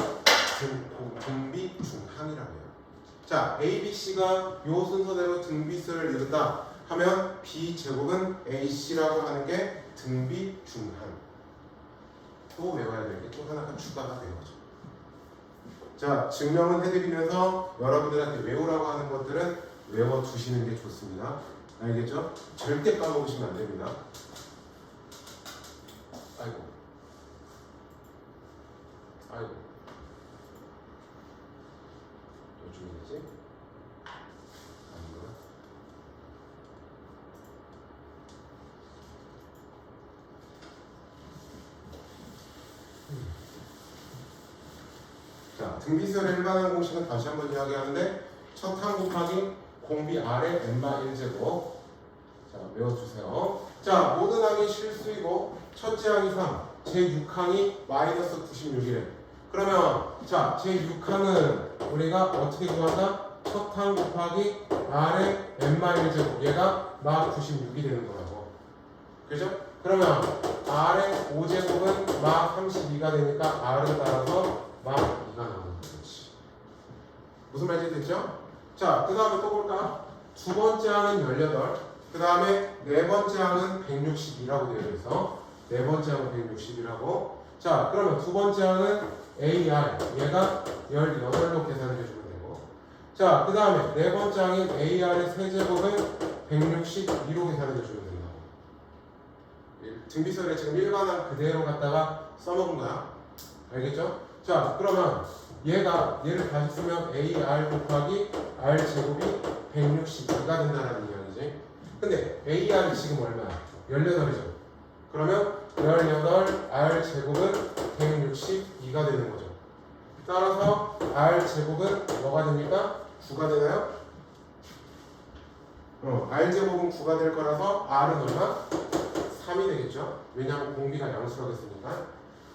등비중항이라고 해요. 자, ABC가 요 순서대로 등비수열을 이룬다 하면 B제곱은 AC라고 하는 게 등비중항. 또 외워야 될 게 또 하나가 추가가 되는 거죠. 자, 증명은 해드리면서 여러분들한테 외우라고 하는 것들은 외워두시는 게 좋습니다. 알겠죠? 절대 까먹으시면 안 됩니다. 아이고 요즘이 되지? 아닌가? 자, 등비수열의 일반항 공식은 다시 한번 이야기하는데 첫 항 곱하기 공비 R의 n마 1제곱. 자, 외워주세요. 자, 모든 항이 실수이고 첫째 항이 3, 제6항이 마이너스 96이래. 그러면 자, 제6항은 우리가 어떻게 구한다? 첫 항 곱하기 R의 n마 1제곱. 얘가 마 96이 되는 거라고. 그죠? 그러면 R의 5제곱은 마 32가 되니까 R을 따라서 마 2가 나오는 거지. 무슨 말인지 됐죠? 자, 그 다음에 또 볼까? 두 번째 항은 18. 그 다음에 네 번째 항은 162라고 되어 있어. 네 번째 항은 160이라고. 자, 그러면 두 번째 항은 AR. 얘가 18로 계산을 해주면 되고. 자, 그 다음에 네 번째 항인 AR의 세제곱은 162로 계산을 해주면 된다고. 등비수열에 지금 일반항 그대로 갖다가 써먹은 거야. 알겠죠? 자, 그러면 얘를 다시 쓰면 AR 곱하기 R 제곱이 162가 된다는 이야기지. 근데 AR이 지금 얼마야? 18이죠. 그러면 18 r 제곱은 162가 되는 거죠. 따라서 r 제곱은 뭐가 됩니까? 9가 되나요? r 제곱은 9가 될 거라서 r은 얼마? 3이 되겠죠. 왜냐하면 공비가 양수라겠으니까.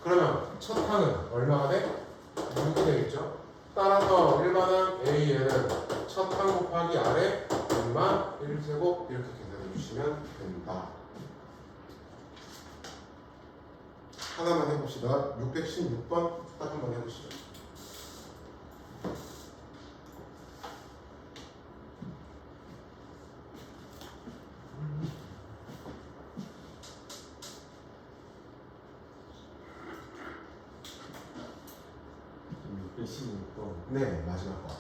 그러면 첫 항은 얼마가 돼? 6이 되겠죠. 따라서 일반항 A에는 첫 항 곱하기 r에 얼마? 1제곱 이렇게 계산해 주시면 됩니다. 하나만 해봅시다. 616번 딱 한번 해보시죠. 지금 616번. 네, 마지막 거.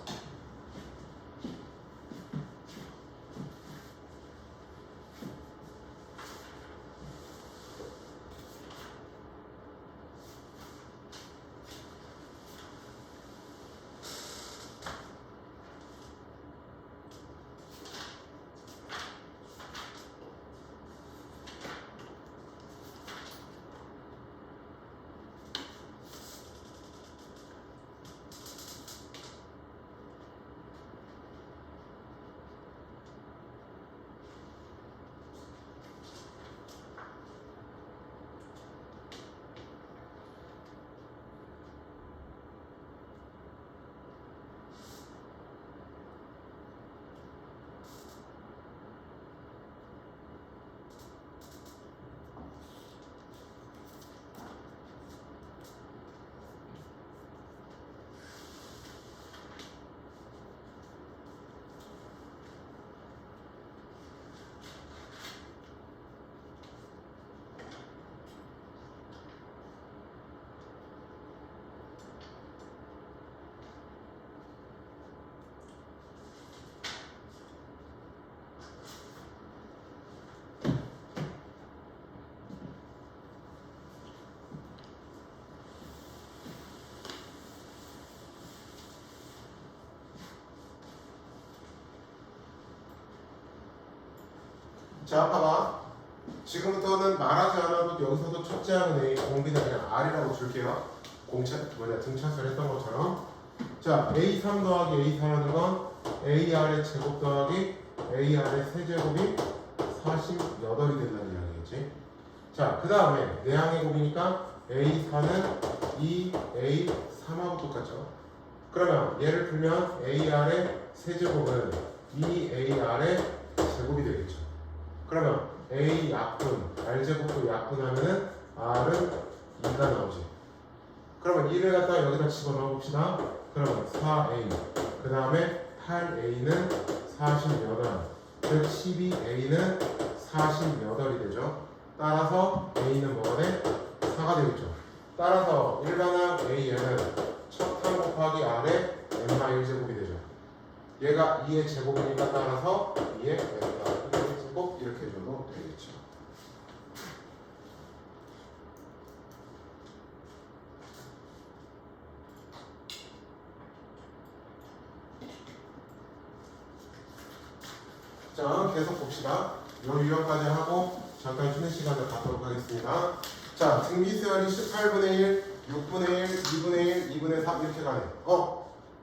자, 봐봐. 지금부터는 말하지 않아도 여기서도 첫째 항은 A, 공비는 그냥 R이라고 줄게요. 등차수를 했던 것처럼. 자, A3 더하기 A4 하는 건 AR의 제곱 더하기 AR의 세제곱이 48이 된다는 이야기겠지. 자, 그 다음에 내항의 곱이니까 A4는 2A3하고 똑같죠. 그러면 얘를 풀면 AR의 세제곱은 2AR의 제곱이 되겠죠. 그러면 A 약분, R 제곱도 약분하면은 R은 2가 나오지. 그러면 2를 갖다가 여기다 집어넣어 봅시다. 그러면 4A, 그 다음에 8A는 48, 즉 12A는 48이 되죠. 따라서 A는 뭐가 돼? 4가 되겠죠. 따라서 일반항 A에는 첫 항 곱하기 R에 n-1제곱이 되죠. 얘가 2의 제곱이니까 따라서 2의 n-1제곱 이렇게 해줘도 되겠죠. 자, 계속 봅시다. 요 유형까지 하고 잠깐 쉬는 시간을 갖도록 하겠습니다. 자, 등비수열이 18분의 1, 6분의 1, 2분의 1, 2분의 3 이렇게 가네.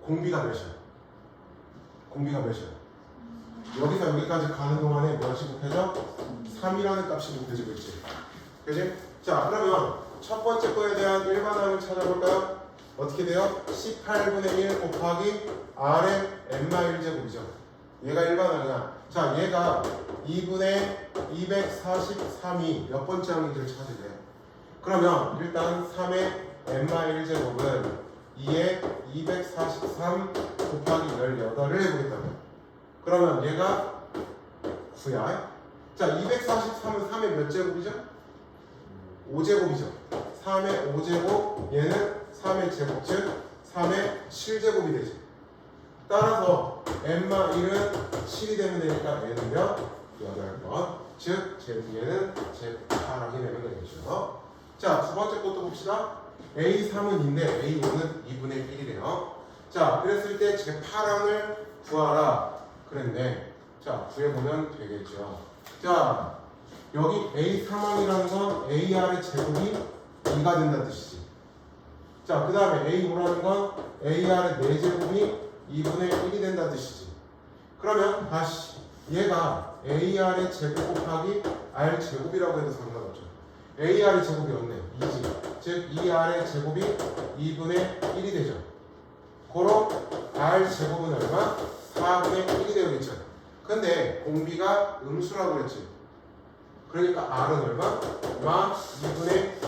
공비가 몇이야? 공비가 몇이야? 여기서 여기까지 가는 동안에 몇이 곱해져? 3이라는 값이 곱해지고 있지. 그지? 자, 그러면 첫 번째 거에 대한 일반항을 찾아볼까요? 어떻게 돼요? 18분의 1 곱하기 R의 n-1제곱이죠. 얘가 일반항이야. 자, 얘가 2분의 243이 몇 번째 항인지를 찾으세요. 그러면 일단 3의 n-1제곱은 2의 243 곱하기 18을 해보겠다고요. 그러면 얘가 9야. 자, 243은 3의 몇 제곱이죠? 5제곱이죠. 3의 5제곱, 얘는 3의 제곱, 즉 3의 7제곱이 되지. 따라서 n-1은 7이 되면 되니까 n은 몇? 8번. 즉, 제 뒤에는 제 8하게 되면 되겠죠. 자, 두 번째 것도 봅시다. A3은 2인데 A5는 2분의 1이래요. 자, 그랬을 때 제 8항을 구하라 그랬네. 자, 구해보면 되겠죠. 자, 여기 A 상황이라는 건 AR의 제곱이 2가 된다는 뜻이지. 자, 그 다음에 A5라는 건 AR의 4제곱이 2분의 1이 된다는 뜻이지. 그러면 다시 얘가 AR의 제곱 곱하기 R 제곱이라고 해도 상관없죠. AR의 제곱이 없네. 2지. 즉 2R의 제곱이 2분의 1이 되죠. 고로 R 제곱은 얼마? 4분의 1이 되겠죠. 근데 공비가 음수라고 그랬지. 그러니까 R은 얼마? 마 2분의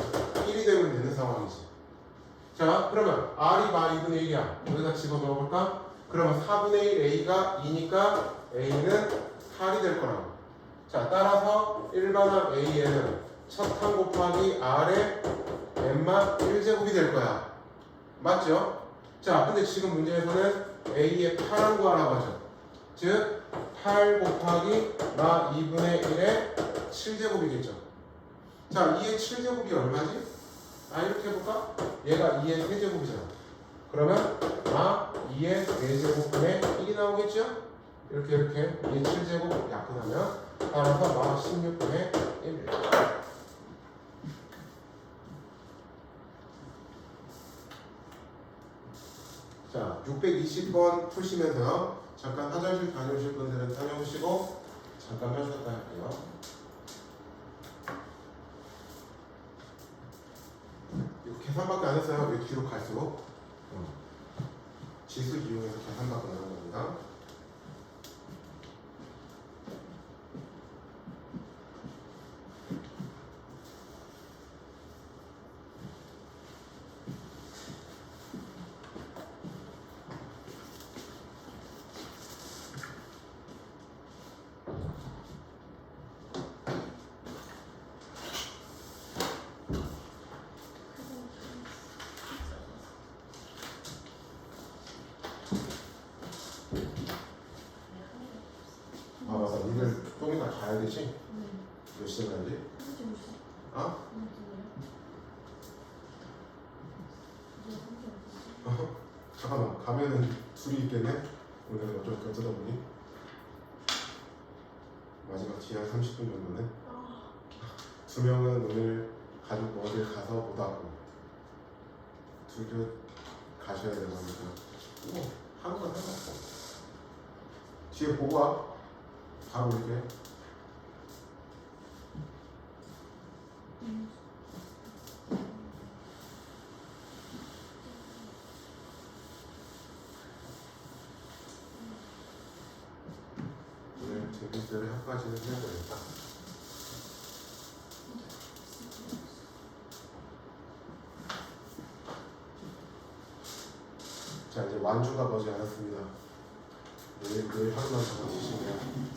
1이 되면 되는 상황이지. 자, 그러면 R이 마 2분의 1이야. 여기다 집어넣어볼까? 그러면 4분의 1 A가 2니까 A는 8이 될 거라고. 자, 따라서 일반항 A에는 첫 항 곱하기 R의 n마 1제곱이 될 거야. 맞죠? 자, 근데 지금 문제에서는 A의 8항 구하라고 하죠. 즉, 8 곱하기 마 2분의 1의 7제곱이겠죠. 자, 2의 7제곱이 얼마지? 아, 이렇게 해볼까? 얘가 2의 3제곱이잖아. 그러면 마 2의 4제곱분의 1이 나오겠죠? 이렇게 2의 7제곱 약분하면 따라서 마 16분의 1. 자, 620번 푸시면서요. 잠깐 화장실 다녀오실 분들은 다녀오시고 잠깐만 쉬었다 할게요. 이거 계산밖에 안 했어요. 왜 뒤로 갈수록? 지수 이용해서 계산밖에 안 하는 겁니다. 아, 맞아. 니들 좀 이따 가야 되지? 몇 시에 가야지? 어? 잠깐만. 가면은 둘이 있겠네? 오늘 어쩔 거 어쩌다 보니? 마지막 뒤에 한 30분 정도는? 두 명은 오늘 가족 어딜 가서 못 하고 둘도 가셔야 되고 하니까 뭐 하는 건 상관없어. 뒤에 보고 와. 바로 올게. 오늘 제기들을 학까지는 해야겠다. 자, 이제 완주가 머지 않았습니다. 내일 하루만 더 버티시면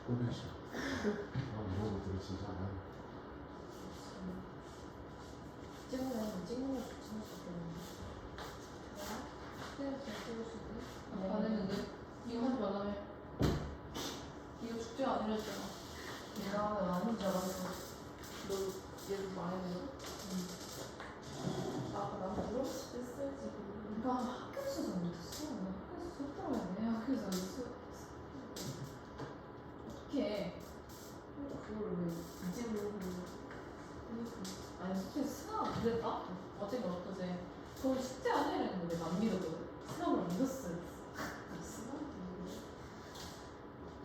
꼬비시. 이런 것들이 진짜 많이. 찍는 거 좋지 않았겠는데? 안 했는데? 이거 하지 말라며. 이거 축제 안 이랬잖아. 내가 아닌 줄 알았어. 너 얘를 말해줘. 아, 난 물어봤을 때 써야지. 나 학교에서 잘못했어. 나 학교에서 썼더라. 내 학교에서 안 써. 어떡해. 그걸 왜 이제 모르고. 아니 숙제 수학 그랬다? 어제가 어떠세? 거의 숙제 안 해라는데 내가 안 믿었거든. 수학을 믿었어요. 수학 믿어.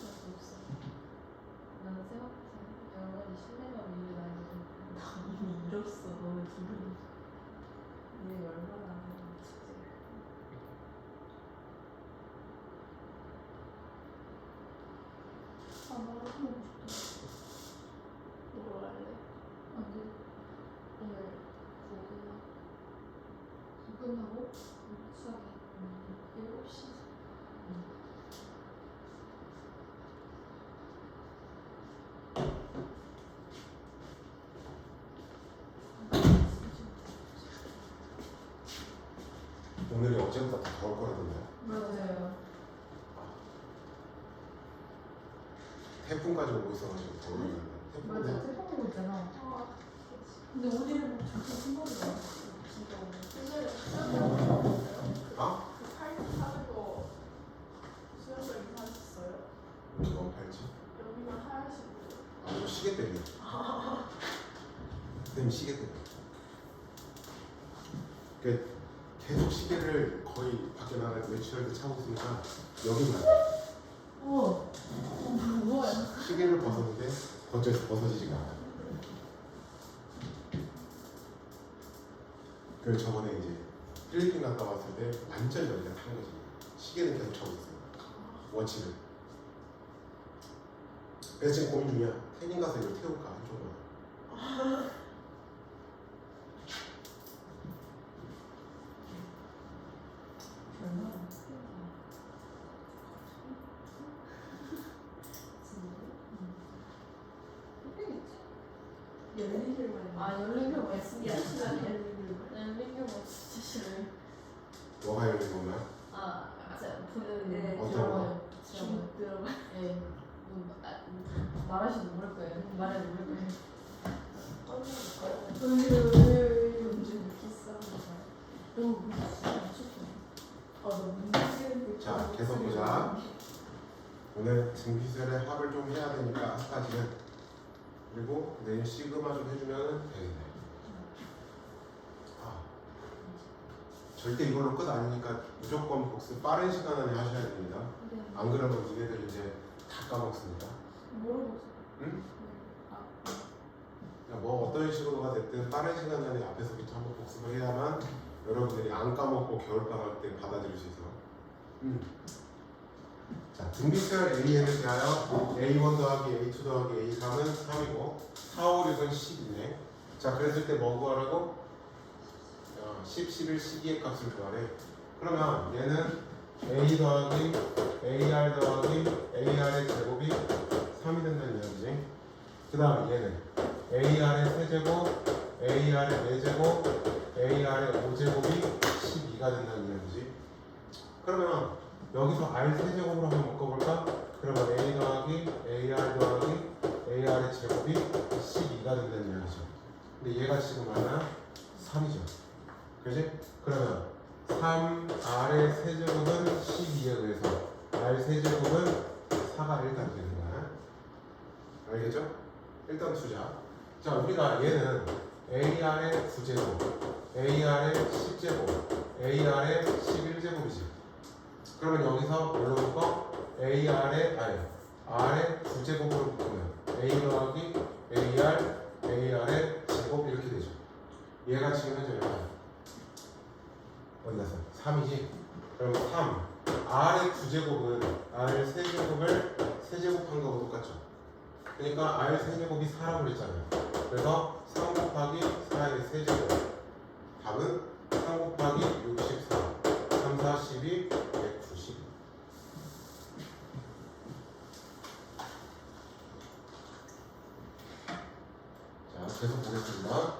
없어. 나는 생각해. 여러 가지 신뢰가 위에 나는 나 이미 잃었어. 너네 둘은 얘 얼마나 안 하는 숙제. 아, 나랑 하고 싶다. 놀러 갈래? 안 돼. 오늘 고구마 끝나고 수학이 7시. 오늘이 어제보다 더 더울 거라던데. 맞아요. 태풍까지 오고 있어가지고 더워요. 맞아. 태풍 오고 있잖아. 근데 어디를 뭐 잠깐 신발을 안 진짜 오늘. 아? 그 팔 하는 거 수영장 이사하셨어요? 여기 너무 밝지? 여기는 하얗시고 아, 이거 시계 때문에. 선생님 시계 때문에. 그 계속 시계를 거의 밖에 나갈 때 외출할 때 차고 있으니까 여기만 우와. 뭐야? 시계를 벗었는데 어째서 벗어지지가 않아. 그 저번에 이제 필리핀 갔다 왔을 때 완전 여기가 탄 거지. 시계는 계속 차고 있어요. 워치를. 그래서 지금 고민 중이야. 태닝 가서 이걸 태울까 한쪽으로. 열린 길만 아 열린 경우가 있습니다. 열린 경우 진짜 싫어요. 뭐가 열린 건가요? 아 진짜 보는 네, 어떤 들어가요. 쭉 들어가. 예. 말하시도 모를 거예요. 말해도 모를 거예요. 요즘 비싸. 자, 계속 보자. 오늘 등비설의 합을 좀 해야 되니까 아까지는. 그리고 내일 시그마 좀 해주면 되겠네. 아, 절대 이걸로 끝 아니니까 무조건 복습 빠른 시간 안에 하셔야 됩니다. 안 그러면 니네들 이제 다 까먹습니다. 모르고 응? 뭐 어떤 식으로가 됐든 빠른 시간 안에 앞에서부터 한번 복습을 해야만 여러분들이 안 까먹고 겨울방학 때 받아들일 수 있어. 자, 등비설 AN을 대하여 A1 더하기 A2 더하기 A3은 3이고 4, 5, 6은 10이네. 자, 그랬을 때 뭐 구하라고? 10, 11, 12의 값을 구하래. 그러면 얘는 A 더하기 AR 더하기 AR의 제곱이 3이 된다는 이야기지. 그 다음에 얘는 AR의 세제곱, AR의 4제곱, AR의 5제곱이 12가 된다는 이야기지. 그러면 여기서 R 세제곱으로 한번 묶어볼까? 그러면 A 더하기 AR 더하기 AR의 제곱이 12가 된다는 이야기죠. 근데 얘가 지금 얼마야? 3이죠. 그지? 그러면 3R의 세제곱은 12에 의해서 R 세제곱은 4가 일단 되는 거야. 알겠죠? 일단 두자. 자, 우리가 얘는 AR의 9제곱, AR의 10제곱, AR의 11제곱이지. 그러면 여기서 뭘로 묶어? R의 9제곱으로 묶으면 A 더하기 AR, AR의 제곱 이렇게 되죠. 얘가 지금 현재 얼마야? 어디 갔어? 3이지? 그러면 3 R의 9제곱은 R 세제곱을 세제곱한 거하고 똑같죠. 그러니까 R 세제곱이 4라고 그랬잖아요. 그래서 3 곱하기 4의 세제곱 답은 3 곱하기 64 3, 4, 12, 190. 자, 계속 보겠습니다.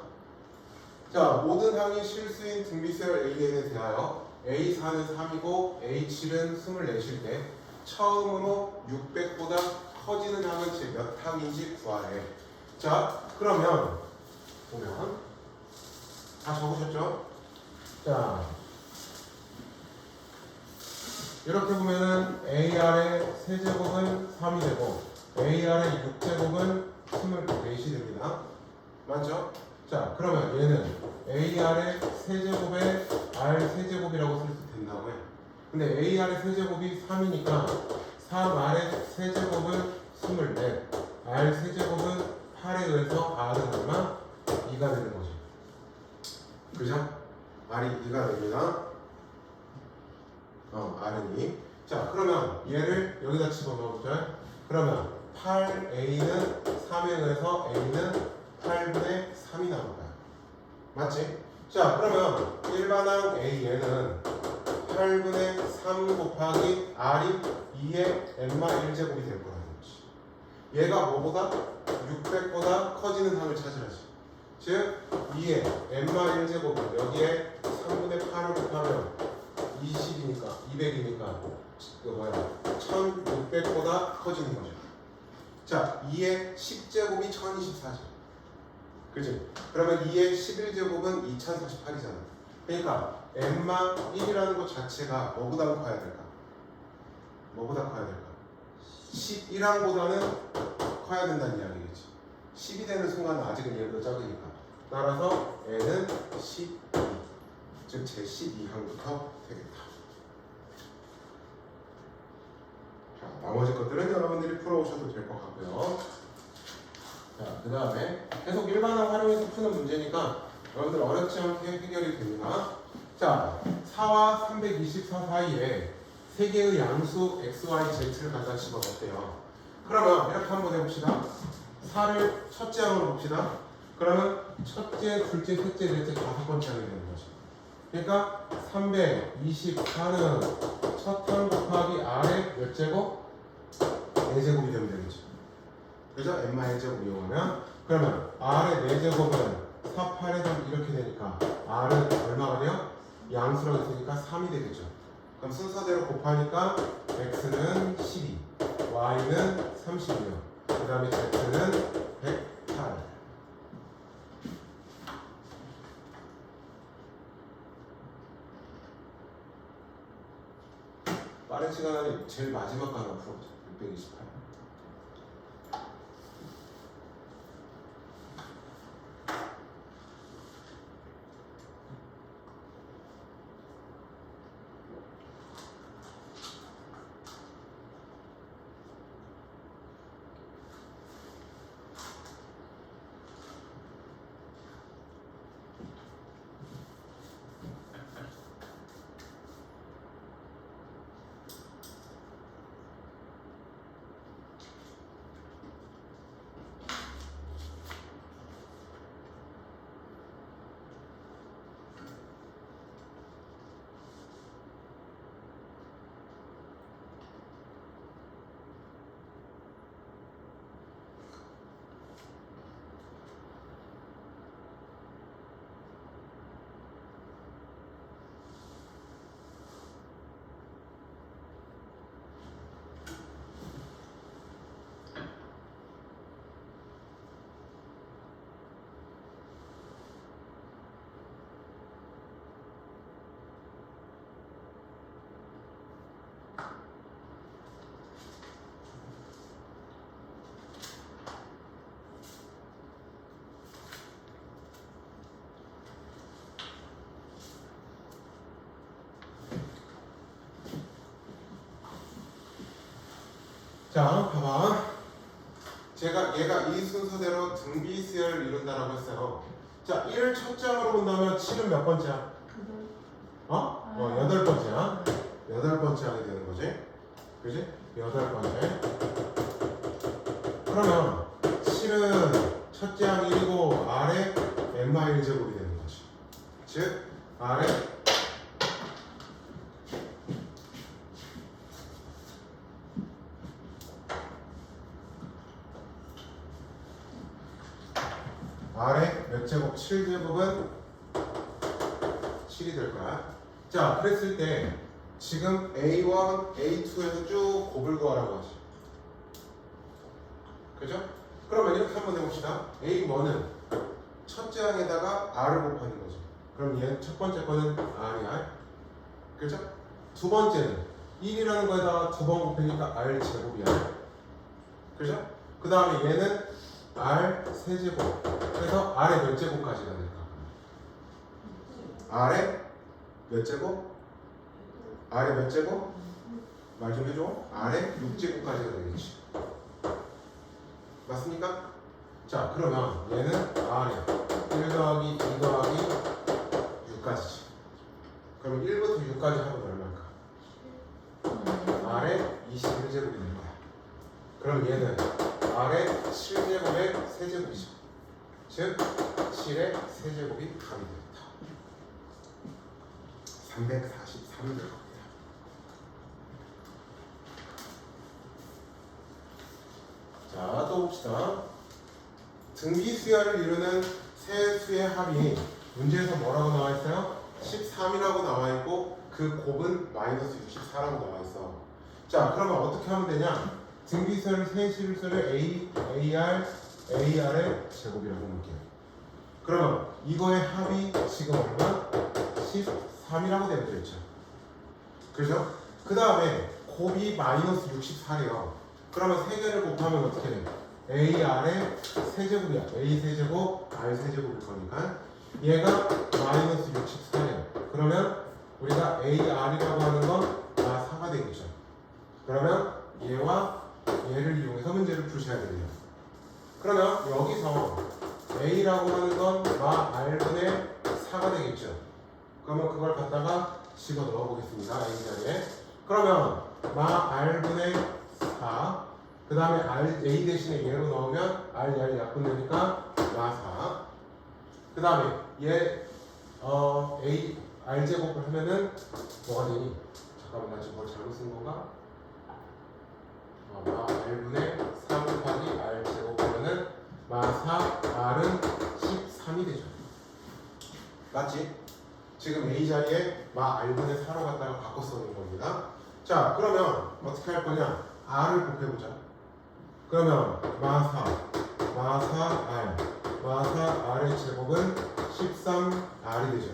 자, 모든 항이 실수인 등비설 AN에 대하여 A4는 3이고 A7은 24일 때 처음으로 600보다 커지는 항은 제 몇 항인지 구하래. 자, 그러면 보면 다 적으셨죠? 자, 이렇게 보면은 AR의 세제곱은 3이 되고 AR의 6제곱은 24이 됩니다. 맞죠? 자, 그러면 얘는 AR의 세제곱에 R 세제곱이라고 쓸 수 된다고 해. 근데 AR의 세제곱이 3이니까 3R의 세제곱은 24, R 세제곱은 8에 의해서 R은 얼마? 2가 되는 거지. 그죠? R이 2가 됩니다. R은 2. 자, 그러면 얘를 여기다 집어넣어보자. 그러면 8A는 3에 의해서 A는 8분의 3이 나올 거야. 맞지? 자, 그러면 일반항 A에는 8분의 3 곱하기 R이 2의 n-1제곱이 될 거라는 거지. 얘가 뭐보다? 600보다 커지는 항을 찾으라지. 즉 2의 n-1제곱은 여기에 3분의 8을 곱하면 20이니까 200이니까 그 뭐야 1600보다 커지는 거죠. 자 2의 10제곱이 1024죠. 그지? 그러면 2의 11제곱은 2048이잖아. 그러니까 n-1이라는 것 자체가 뭐보다 커야 될까? 뭐보다 커야 될까? 11항보다는 커야 된다는 이야기겠지. 10이 되는 순간은 아직은 얘보다 작으니까. 따라서 n은 12, 즉 제12항부터 되겠다. 자, 나머지 것들은 여러분들이 풀어오셔도 될 것 같고요. 자, 그 다음에 계속 일반항 활용해서 푸는 문제니까 여러분들 어렵지 않게 해결이 됩니다. 자, 4와 324 사이에 세 개의 양수 x, y, z를 갖다 집어넣었대요. 그러면 이렇게 한번 해봅시다. 4를 첫째 항으로 봅시다. 그러면 첫째, 둘째, 셋째, 넷째, 다섯 번째 항이 되는 거죠. 그러니까 324는 첫 항 곱하기 r의 몇 제곱? 4제곱이 되면 되겠죠. 그죠? n-1제곱 이용하면 그러면 r의 4제곱은 4, 8에 3 이렇게 되니까 r은 얼마가 돼요? 양수라고 했으니까 3이 되겠죠. 그럼 순서대로 곱하니까 x는 12, y는 30이요. 그 다음에 z는 108. 빠른 시간 안에 제일 마지막 거 하나 풀어보자. 628. 자, 봐봐. 얘가 이 순서대로 등비수열을 이룬다라고 했어요. 자, 1을 첫째 항으로 본다면 7은 몇 번째야? 여덟 번째야. 여덟 번째 항이 되는 거지. 그지? 여덟 번째. 그러면 7은 첫째 항 1이고 R의 n-1제곱이 되는 거지. 즉, R의 몇 제곱? 7제곱은 7이 될 거야. 자, 그랬을 때 지금 A1, A2에서 쭉 곱을 구하라고 하지. 그죠? 그러면 이렇게 한번 해봅시다. A1은 첫째 항에다가 R을 곱하는 거죠. 그럼 얘는 첫 번째 거는 R이야. 그죠? 두 번째는 1이라는 거에다가 두 번 곱하니까 R 제곱이야. 그죠? 그 다음에 얘는 R 세제곱. 그래서 R의 몇 제곱까지가 될까? R의 몇 제곱? R의 몇 제곱? 말 좀 해줘. R의 6제곱까지가 되겠지. 맞습니까? 자, 그러면 얘는 R의 1 더하기 2 더하기 6까지지. 그럼 1부터 6까지 하면 얼마일까? R의 21제곱이 되는 거야. 그럼 얘는 R의 7제곱의 세제곱이죠. 즉 7의 세제곱이 답이 되겠다. 343을 겁니다. 자, 또 봅시다. 등비수열을 이루는 세 수의 합이 문제에서 뭐라고 나와 있어요? 13이라고 나와 있고 그 곱은 마이너스 64라고 나와 있어. 자, 그러면 어떻게 하면 되냐? 등비수열 세 실수를 A, AR, AR의 제곱이라고 볼게요. 그러면 이거의 합이 지금 얼마? 13이라고 되어 있죠. 그죠? 그 다음에 곱이 마이너스 64래요. 그러면 세 개를 곱하면 어떻게 돼? AR의 세제곱이야. A 세제곱, R 세제곱일 거니까 얘가 마이너스 64래요. 그러면 우리가 AR이라고 하는 건 4가 되겠죠. 그러면 얘와 얘를 이용해서 문제를 푸셔야 됩니다. 그러면 여기서 A라고 하는 건 R분의 4가 되겠죠. 그러면 그걸 갖다가 집어 넣어 보겠습니다. A 자리에. 그러면 R분의 4, 그 다음에 A 대신에 얘로 넣으면 R 약분되니까 4. 그 다음에 얘 A R제곱을 하면은 뭐가 되니? 잠깐만, 나 지금 뭘 잘못 쓴 건가? R분의 3 곱하기 R제곱 하면은 4, R은 13이 되죠. 맞지? 지금 A 자리에 R분의 4로 갖다가 바꿔 써놓은 겁니다. 자, 그러면 어떻게 할 거냐? R을 곱해보자. 그러면 4R, 4R의 제곱은 13R이 되죠.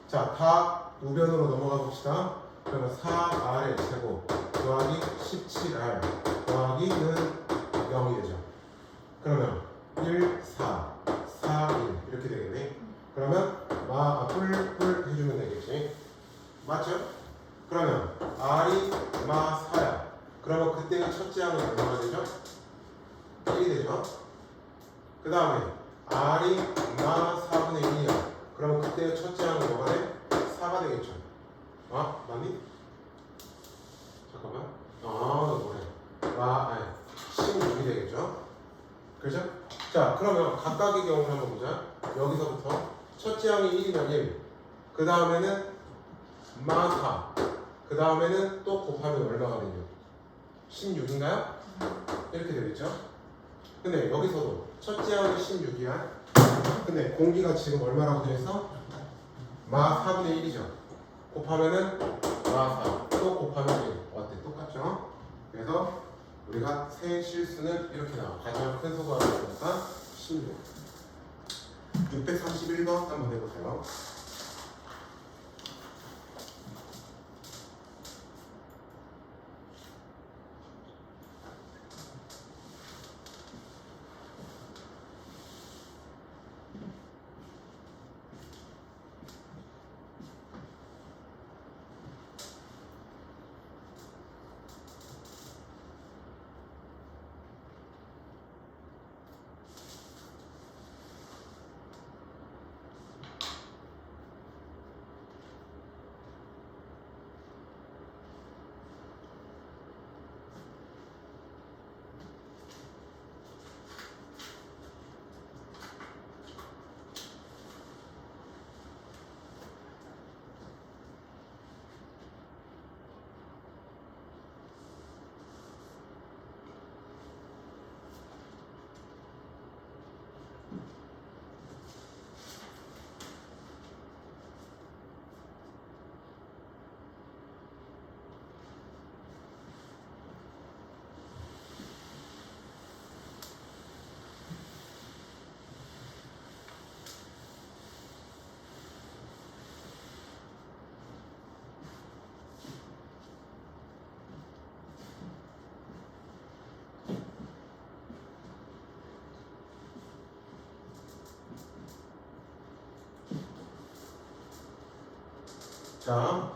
자, 다 우변으로 넘어가 봅시다. 그러면 4R의 제곱 더하기 17R 더하기는 0이 되죠. 그러면 1, 4, 4, 1 이렇게 되겠네. 그러면 뿔 해주면 되겠지. 맞죠? 그러면 R이 4야. 그러면 그때의 첫째 항은 얼마가 되죠? 1이 되죠. 그 다음에 R이 4분의 1이야. 그러면 그때의 첫째 항은 뭐가 돼? 4가 되겠죠. 맞니? 잠깐만. 뭐래? 16이 되겠죠. 그죠? 자, 그러면 각각의 경우를 한번 보자. 여기서부터 첫째 항이 1이면 1. 그 다음에는 4. 그 다음에는 또 곱하면 얼마가 되죠? 16인가요? 이렇게 되겠죠? 근데 여기서도 첫째 항이 16이야. 근데 공기가 지금 얼마라고 되어 있어? 4분의 1이죠. 곱하면은 4. 또 곱하면 1. 어때? 똑같죠? 그래서 우리가 세 실수는 이렇게 나와. 가장 큰 수가 나오니까 16. 631번 한번 해보세요. 자,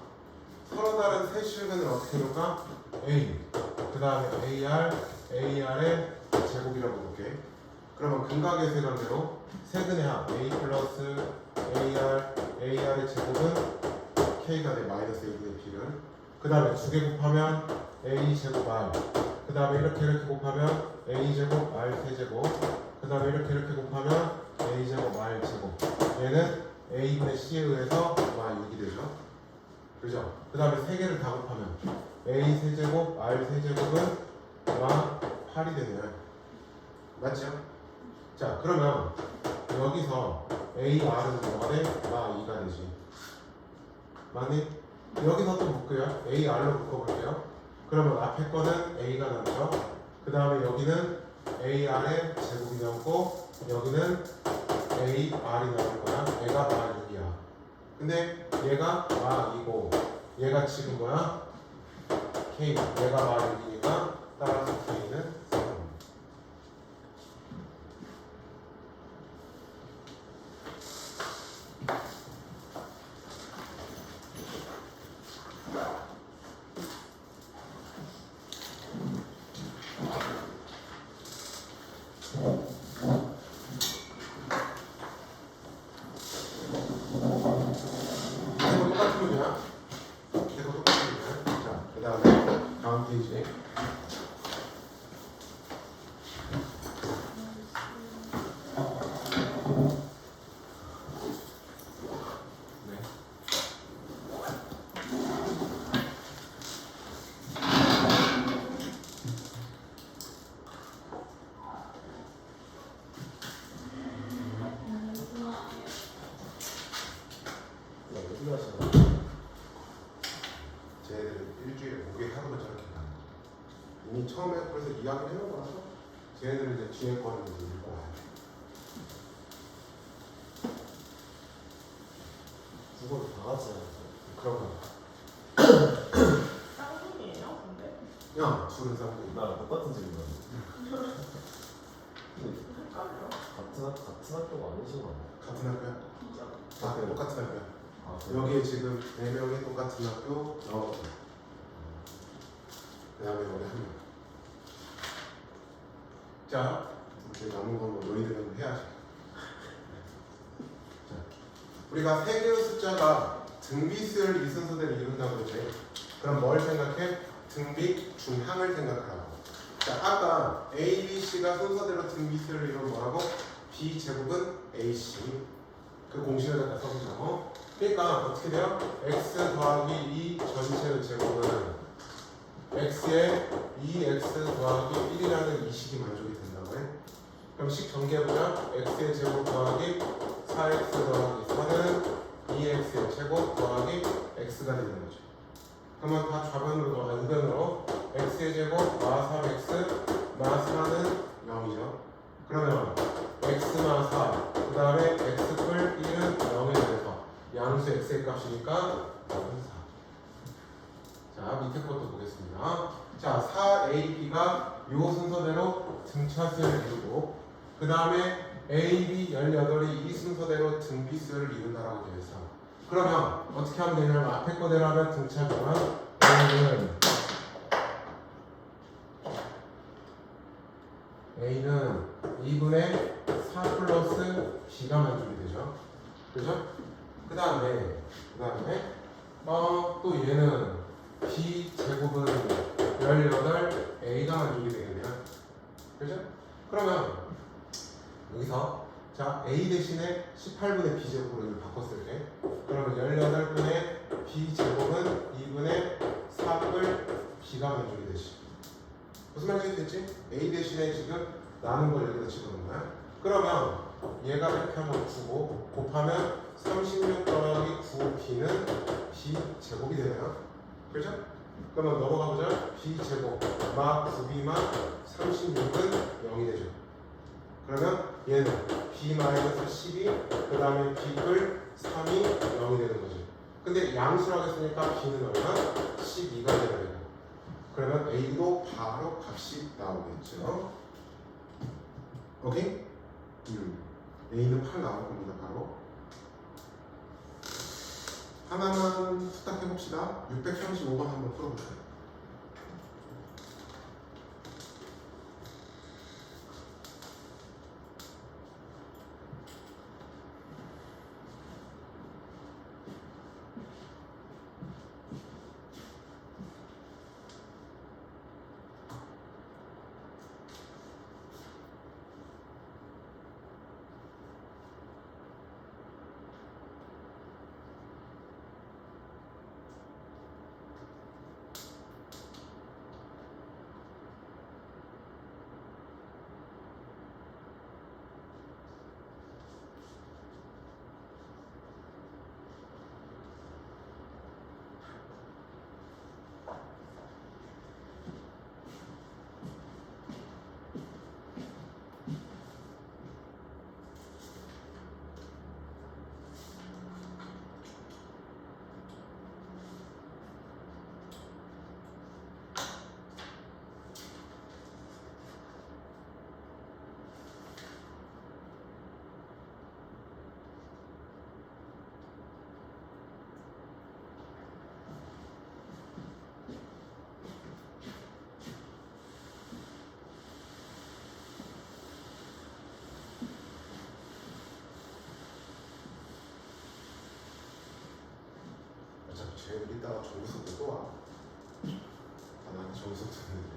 서로 다른 세 실근을 어떻게 해볼까? A, 그 다음에 AR, AR의 제곱이라고 볼게. 그러면 근각의 세관대로 세근의 합 A 플러스 AR, AR의 제곱은 K가 돼. 마이너스 A분의 B는. 그 다음에 두 개 곱하면 A 제곱 R. 그 다음에 이렇게 곱하면 A 제곱 R 세제곱. 그 다음에 이렇게 곱하면 A 제곱 R 제곱. 얘는 A분의 C에 의해서 6이 되죠. 그죠? 그 다음에 세 개를 다 곱하면 a 세제곱 r 세제곱은 마 8이 되네요. 맞죠? 자 그러면 여기서 AR은 뭐가 돼? 마 2가 되지. 맞니? 여기서 또 묶어요. AR로 묶어볼게요. 그러면 앞에 거는 A가 남죠. 그 다음에 여기는 AR의 제곱이 남고 여기는 AR이 나올 거야. 얘가 마 6이야. 근데 얘가 마 2고 얘가 지금 뭐야? K. 얘가 마 6이니까 따라서 K는 3. 이거 똑같은 거냐? 이거 똑같은 거냐? 자, 그 다음에 다음 페이지. 네. 야, 어디 가시나? 쟤네들은 일주일에 5개 하루만 저렇게 가는 거야. 이미 처음에 그래서 이야기를 해놓은 거라서 쟤네들은 이제 뒤에 거는 이제 읽고 와요. 국어를 다 같이 하는데. 그런 거. 쌍둥이에요? 근데? 야, 둘은 쌍둥이. 나랑 똑같은 질문. 헷갈려. 같은 학교가 아니신 거 아니야? 같은 학교야? 진짜. 아, 똑같은 학교야. 아, 그래? 여기에 지금 4명이 똑같은 학교 나오거든. 그 다음에 여기 1명. 자, 이제 남은 건 뭐 너희들은 해야지. 자, 우리가 세 개의 숫자가 등비수열 이순서대로 이룬다고 그러지. 그럼 뭘 생각해? 등비 중항을 생각하라고. 자, 아까 A, B, C가 순서대로 등비수열을 이루면 뭐라고? B 제곱은 AC. 그 공식을 갖다 써보자고. 그러니까 어떻게 돼요? x 더하기 2 전체의 제곱은 x에 2x 더하기 1이라는 이 식이 만족이 된다고 해. 그럼 식 전개해보자. x의 제곱 더하기 4x 더하기 4는 2x의 제곱 더하기 x가 되는 거죠. 그러면 다 좌변으로 넣어, 우변으로 x의 제곱 마 3x 마 4는 0이죠. 그러면 x 마 4, 그 다음에 x 뿔 1은 0에 대해서 양수 x의 값이니까 0은 4. 자, 밑에 것도 보겠습니다. 자, 4AB가 요 순서대로 등차수를 이루고 그 다음에 AB 18이 이 순서대로 등비수를 이룬다라고 되어 있어. 그러면 어떻게 하면 되냐면 앞에 거대로 하면 등차수만 A는 2분의 4 플러스 B가 만족이 되죠. 그죠? 그 다음에 또 얘는 B 제곱은 18 A가 만족이 되겠네요. 그죠? 그러면 여기서 자 A 대신에 18분의 B 제곱으로 이걸 바꿨을 때 그러면 18분의 B 제곱은 2분의 4뿔 B가 만족이 되지. 무슨 말인지 됐지? A 대신에 지금 나눈 걸 여기다 집어넣은 거야. 그러면 얘가 이렇게 한번 두고 곱하면 36 더하기 9B는 B 제곱이 되네요. 그렇죠? 그러면 넘어가 보자. B 제곱 마 9B만 36은 0이 되죠. 그러면 얘는 B 마이너스 12, 그 다음에 B뿔 3이 0이 되는 거지. 근데 양수라고 했으니까 B는 얼마? 12가 되는 거예요. 그러면 A도 바로 값이 나오겠죠. 오케이? A는 8 나올 겁니다. 바로 하나만 후딱 해봅시다. 635번 한번 풀어볼까요? 쟤네들 이따가 정수석 때 또 와. 아, 나한테 정수석 듣는데.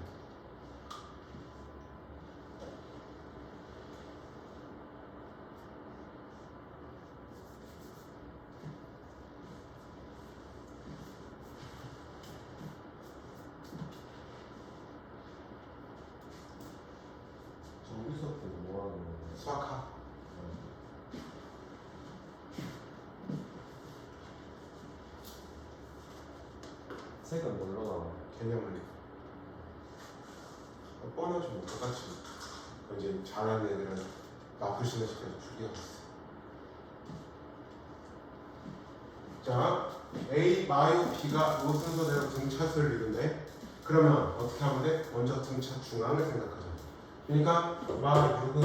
정비석 때 뭐 하는 거예요? 수학학. 색은 뭘로 나와요? 개념을 뻔하지 뭐 똑같이. 이제 잘하는 애들은 나풀 시는 시켜서 풀기가 있어. 자, A 마이오 B가 이 순서대로 등차수를 이룬대. 그러면 어떻게 하면 돼? 먼저 등차 중앙을 생각하자. 그러니까 마 6은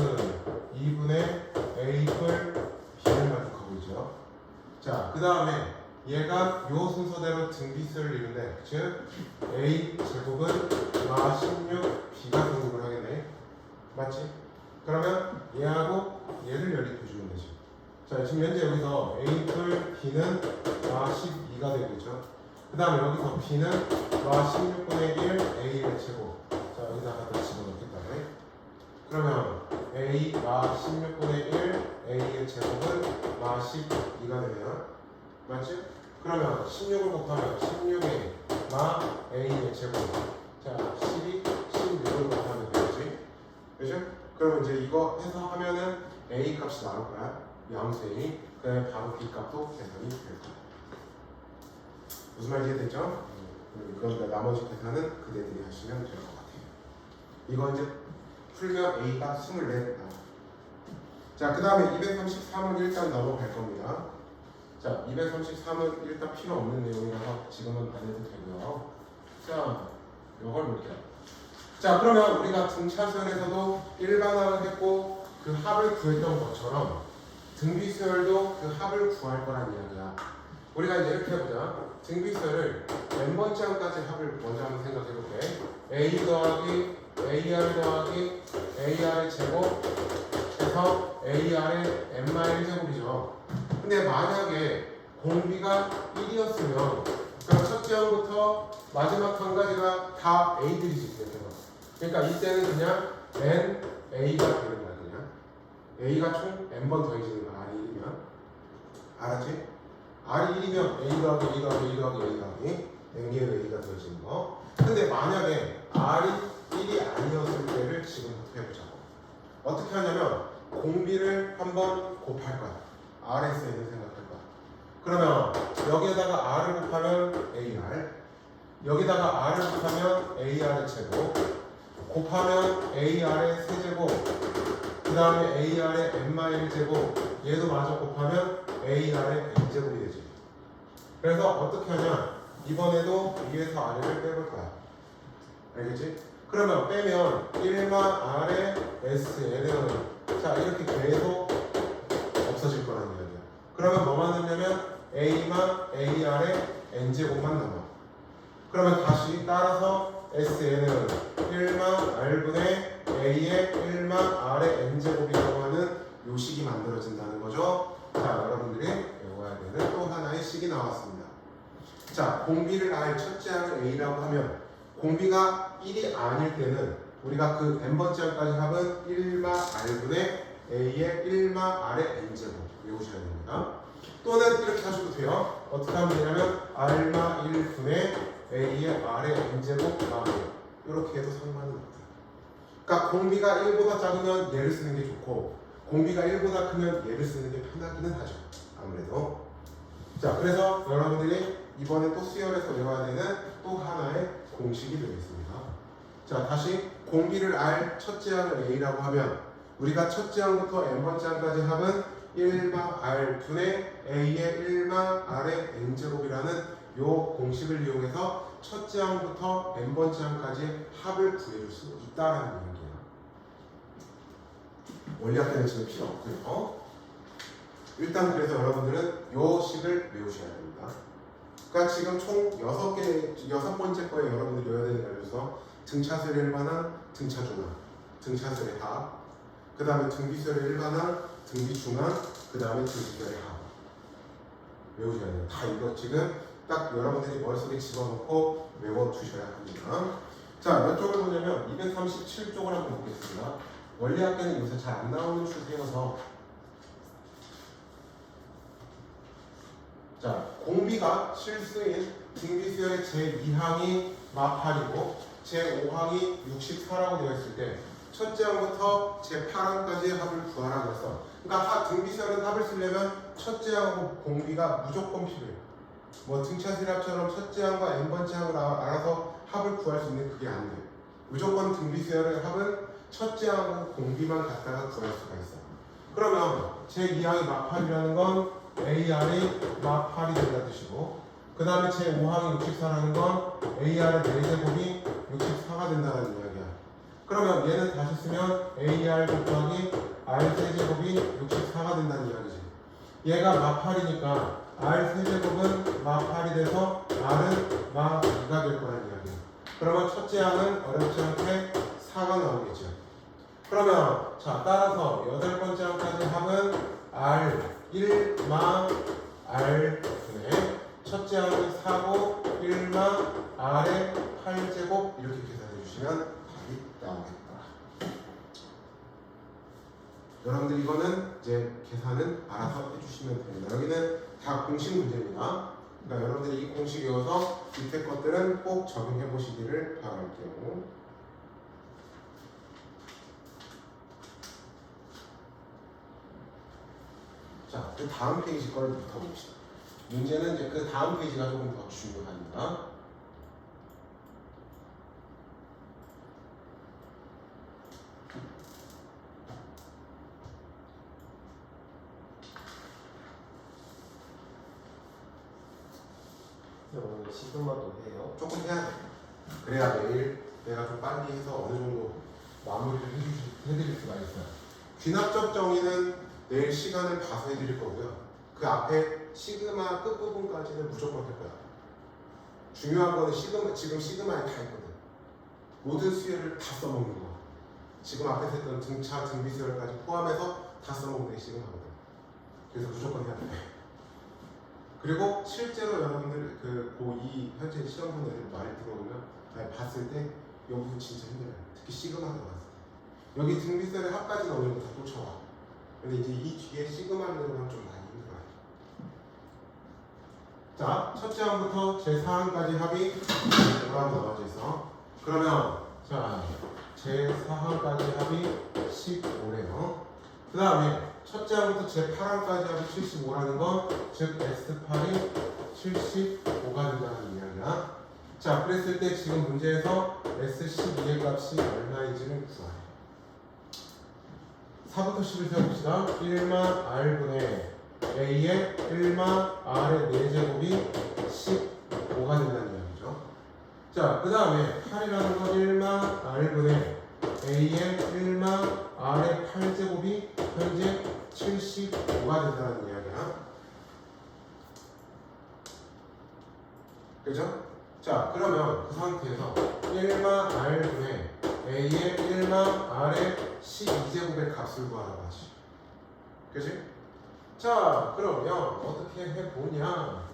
2분의 A풀 B를 만족하고 있죠. 자, 그 다음에 얘가 요 순서대로 등비수를 이룬대. 즉 A 제곱은 마 16 B가 등급을 하겠네. 맞지? 그러면 얘하고 얘를 연립해주면 되지. 자, 지금 현재 여기서 A풀 B는 마 12가 되고 있죠. 그 다음에 여기서 B는 마 16분의 1 A의 제곱. 자, 여기다 갖다 집어넣겠다. 그러면 A 마 16분의 1 A의 제곱은 마 12가 되네요. 맞지? 그러면 16을 곱하면 16에 마 A의 제곱. 자, 12, 16을 곱하면 되겠지? 그죠? 그러면 이제 이거 해서 하면은 A 값이 나올 거야. 양수 A. 그 다음에 바로 B 값도 계산이 될 거야. 무슨 말인지 이해됐죠? 그러니까 나머지 계산은 그대들이 하시면 될 것 같아요. 이거 이제 풀면 A가 24 나와. 자, 그 다음에 233은 일단 넘어갈 겁니다. 자, 233은 일단 필요 없는 내용이라서 지금은 안 해도 되고요. 자, 이걸 볼게요. 자, 그러면 우리가 등차수열에서도 일반항을 했고 그 합을 구했던 것처럼 등비수열도 그 합을 구할 거란 이야기야. 우리가 이제 이렇게 해보자. 등비수열을 n번째 항까지 합을 먼저 한번 생각해볼게. A 더하기 AR 더하기 AR의 제곱 해서 AR의 n-1제곱이죠. 근데 만약에 공비가 1이었으면 그럼 첫째 항부터 마지막 항까지가 다 A들이지. 그러니까 이때는 그냥 n A가 되는 거야. 그냥 A가 총 n번 더해지는 거야. R이 1이면. 알았지? R이 1이면 A 더하기 A 더하기 A 더하기 A 더하기 n개의 A가 더해지는 거. 근데 만약에 R이 1이 아니었을 때를 지금부터 해보자고. 어떻게 하냐면 공비를 한번 곱할 거야. RSN을 생각할 거야. 그러면 여기에다가 R을 곱하면 AR, 여기다가 R을 곱하면 AR의 제곱, 곱하면 AR의 세제곱, 그 다음에 AR의 n-1제곱, 얘도 마저 곱하면 AR의 n제곱이 되지. 그래서 어떻게 하냐, 이번에도 위에서 아래를 빼볼 거야. 알겠지? 그러면 빼면 1마 R의 SN은 자 이렇게 계속 없어질 거라는 이야기야. 그러면 뭐만 남냐면 A마 AR의 n제곱만 남아. 그러면 다시 따라서 SN은 1마 R분의 A의 1마 R의 n제곱이라고 하는 요 식이 만들어진다는 거죠. 자, 여러분들이 외워야 되는 또 하나의 식이 나왔습니다. 자, 공비를 R 첫째 항을 A라고 하면 공비가 1이 아닐 때는 우리가 그 n번째 항까지 합은 1마 R분의 A의 1마 R의 n제곱 외우셔야 됩니다. 또는 이렇게 하셔도 돼요. 어떻게 하면 되냐면 R마 1분의 A의 R의 n제곱 나와요. 이렇게 해도 상관은 없어요. 그러니까 공비가 1보다 작으면 얘를 쓰는 게 좋고 공비가 1보다 크면 얘를 쓰는 게 편하기는 하죠. 아무래도. 자, 그래서 여러분들이 이번에 또 수열에서 외워야 되는 또 하나의 공식이 되겠습니다. 자, 다시 공비를 R 첫째 항을 A라고 하면 우리가 첫째 항부터 n번째 항까지 합은 1마 R 분의 A의 1마 R의 n제곱이라는 요 공식을 이용해서 첫째 항부터 n번째 항까지 합을 구해줄 수 있다라는 얘기예요. 원리학 때는 지금 필요 없고요. 일단 그래서 여러분들은 요 식을 외우셔야 됩니다. 그러니까 지금 총 6번째 거에 여러분들이 외워야 되는 거여서 등차수열의 일반항, 등차중항, 등차수열의 합, 그 다음에 등비수열의 일반항, 등비중항, 그 다음에 등비수열의 합 외우셔야 돼요. 다 이거 지금 딱 여러분들이 머릿속에 집어넣고 외워두셔야 합니다. 자, 몇 쪽을 보냐면 237쪽을 한번 보겠습니다. 원리학교는 요새 잘 안 나오는 추세여서 자, 공비가 실수인 등비수열의 제2항이 마8이고 제5항이 64라고 되어 있을 때 첫째 항부터 제8항까지의 합을 구하라고 했어. 그러니까 등비수열은 합을 쓰려면 첫째 항하고 공비가 무조건 필요해요. 뭐 등차수열합처럼 첫째 항과 n번째 항을 알아서 합을 구할 수 있는 그게 안 돼요. 무조건 등비수열의 합은 첫째 항하고 공비만 갖다가 구할 수가 있어. 그러면 제2항이 마8이라는 건 AR이 마8이 된다는 뜻이고 그 다음에 제5항이 64라는 건 AR의 4제곱이 64가 된다는 이야기야. 그러면 얘는 다시 쓰면 AR 곱하기 R 세제곱이 64가 된다는 이야기지. 얘가 마8이니까 R 세제곱은 마8이 돼서 R은 마2가 될 거라는 이야기야. 그러면 첫째 항은 어렵지 않게 4가 나오겠죠. 그러면 자 따라서 8번째 항까지 합은 R1 마 R분의 첫째 항이 4고 1마 R의 8제곱 이렇게 계산해 주시면 답이 나오겠다. 여러분들 이거는 이제 계산은 알아서 해주시면 됩니다. 여기는 다 공식 문제입니다. 그러니까 여러분들이 이 공식 외워서 밑에 것들은 꼭 적용해 보시기를 바랄게요. 자, 그 다음 페이지 걸 붙어봅시다. 문제는 이제 그 다음 페이지가 조금 더 중요합니다. 오늘 시그마도 해요. 조금 해야 돼. 그래야 내일 내가 좀 빨리 해서 어느 정도 마무리를 해드릴 수가 있어요. 귀납적 정의는 내일 시간을 봐서 해드릴 거고요. 그 앞에 시그마 끝부분까지는 무조건 할 거야. 중요한 거는 시그마, 지금 시그마에 다 있거든. 모든 수열을 다 써먹는 거. 지금 앞에서 했던 등차, 등비 수열까지 포함해서 다 써먹는 게 시그마거든. 그래서 무조건 해야 돼. 그리고 실제로 여러분들 그 고2 현재 시험 본 애들 많이 들어오면 봤을 때 이 부분 진짜 힘들어요. 특히 시그마가 나왔을 때. 여기 등비셀의 합까지는 어느 정도 다 쫓아와. 근데 이제 이 뒤에 시그마를 내려가면 좀 많이 힘들어요. 자, 첫째 항부터 제4항까지 합이 5라고 나와져 있어. 그러면 자, 제4항까지 합이 15래요. 그 다음에 첫째 항부터 제8항까지 합이 75라는 건 즉 S8이 75가 된다는 이야기야. 자, 그랬을 때 지금 문제에서 S12의 값이 얼마인지는 구하래. 4부터 10을 세워봅시다. 1마 R분의 A의 1마 R의 4제곱이 15가 된다는 이야기죠. 자, 그 다음에 8이라는 건 1마 R분의 A의 1마 R의 8제곱이 현재 75가 된다는 이야기야. 그죠? 자, 그러면 그 상태에서 1마 R분의 A의 1마 R의 12제곱의 값을 구하라고 하지. 그치? 자, 그러면 어떻게 해보냐.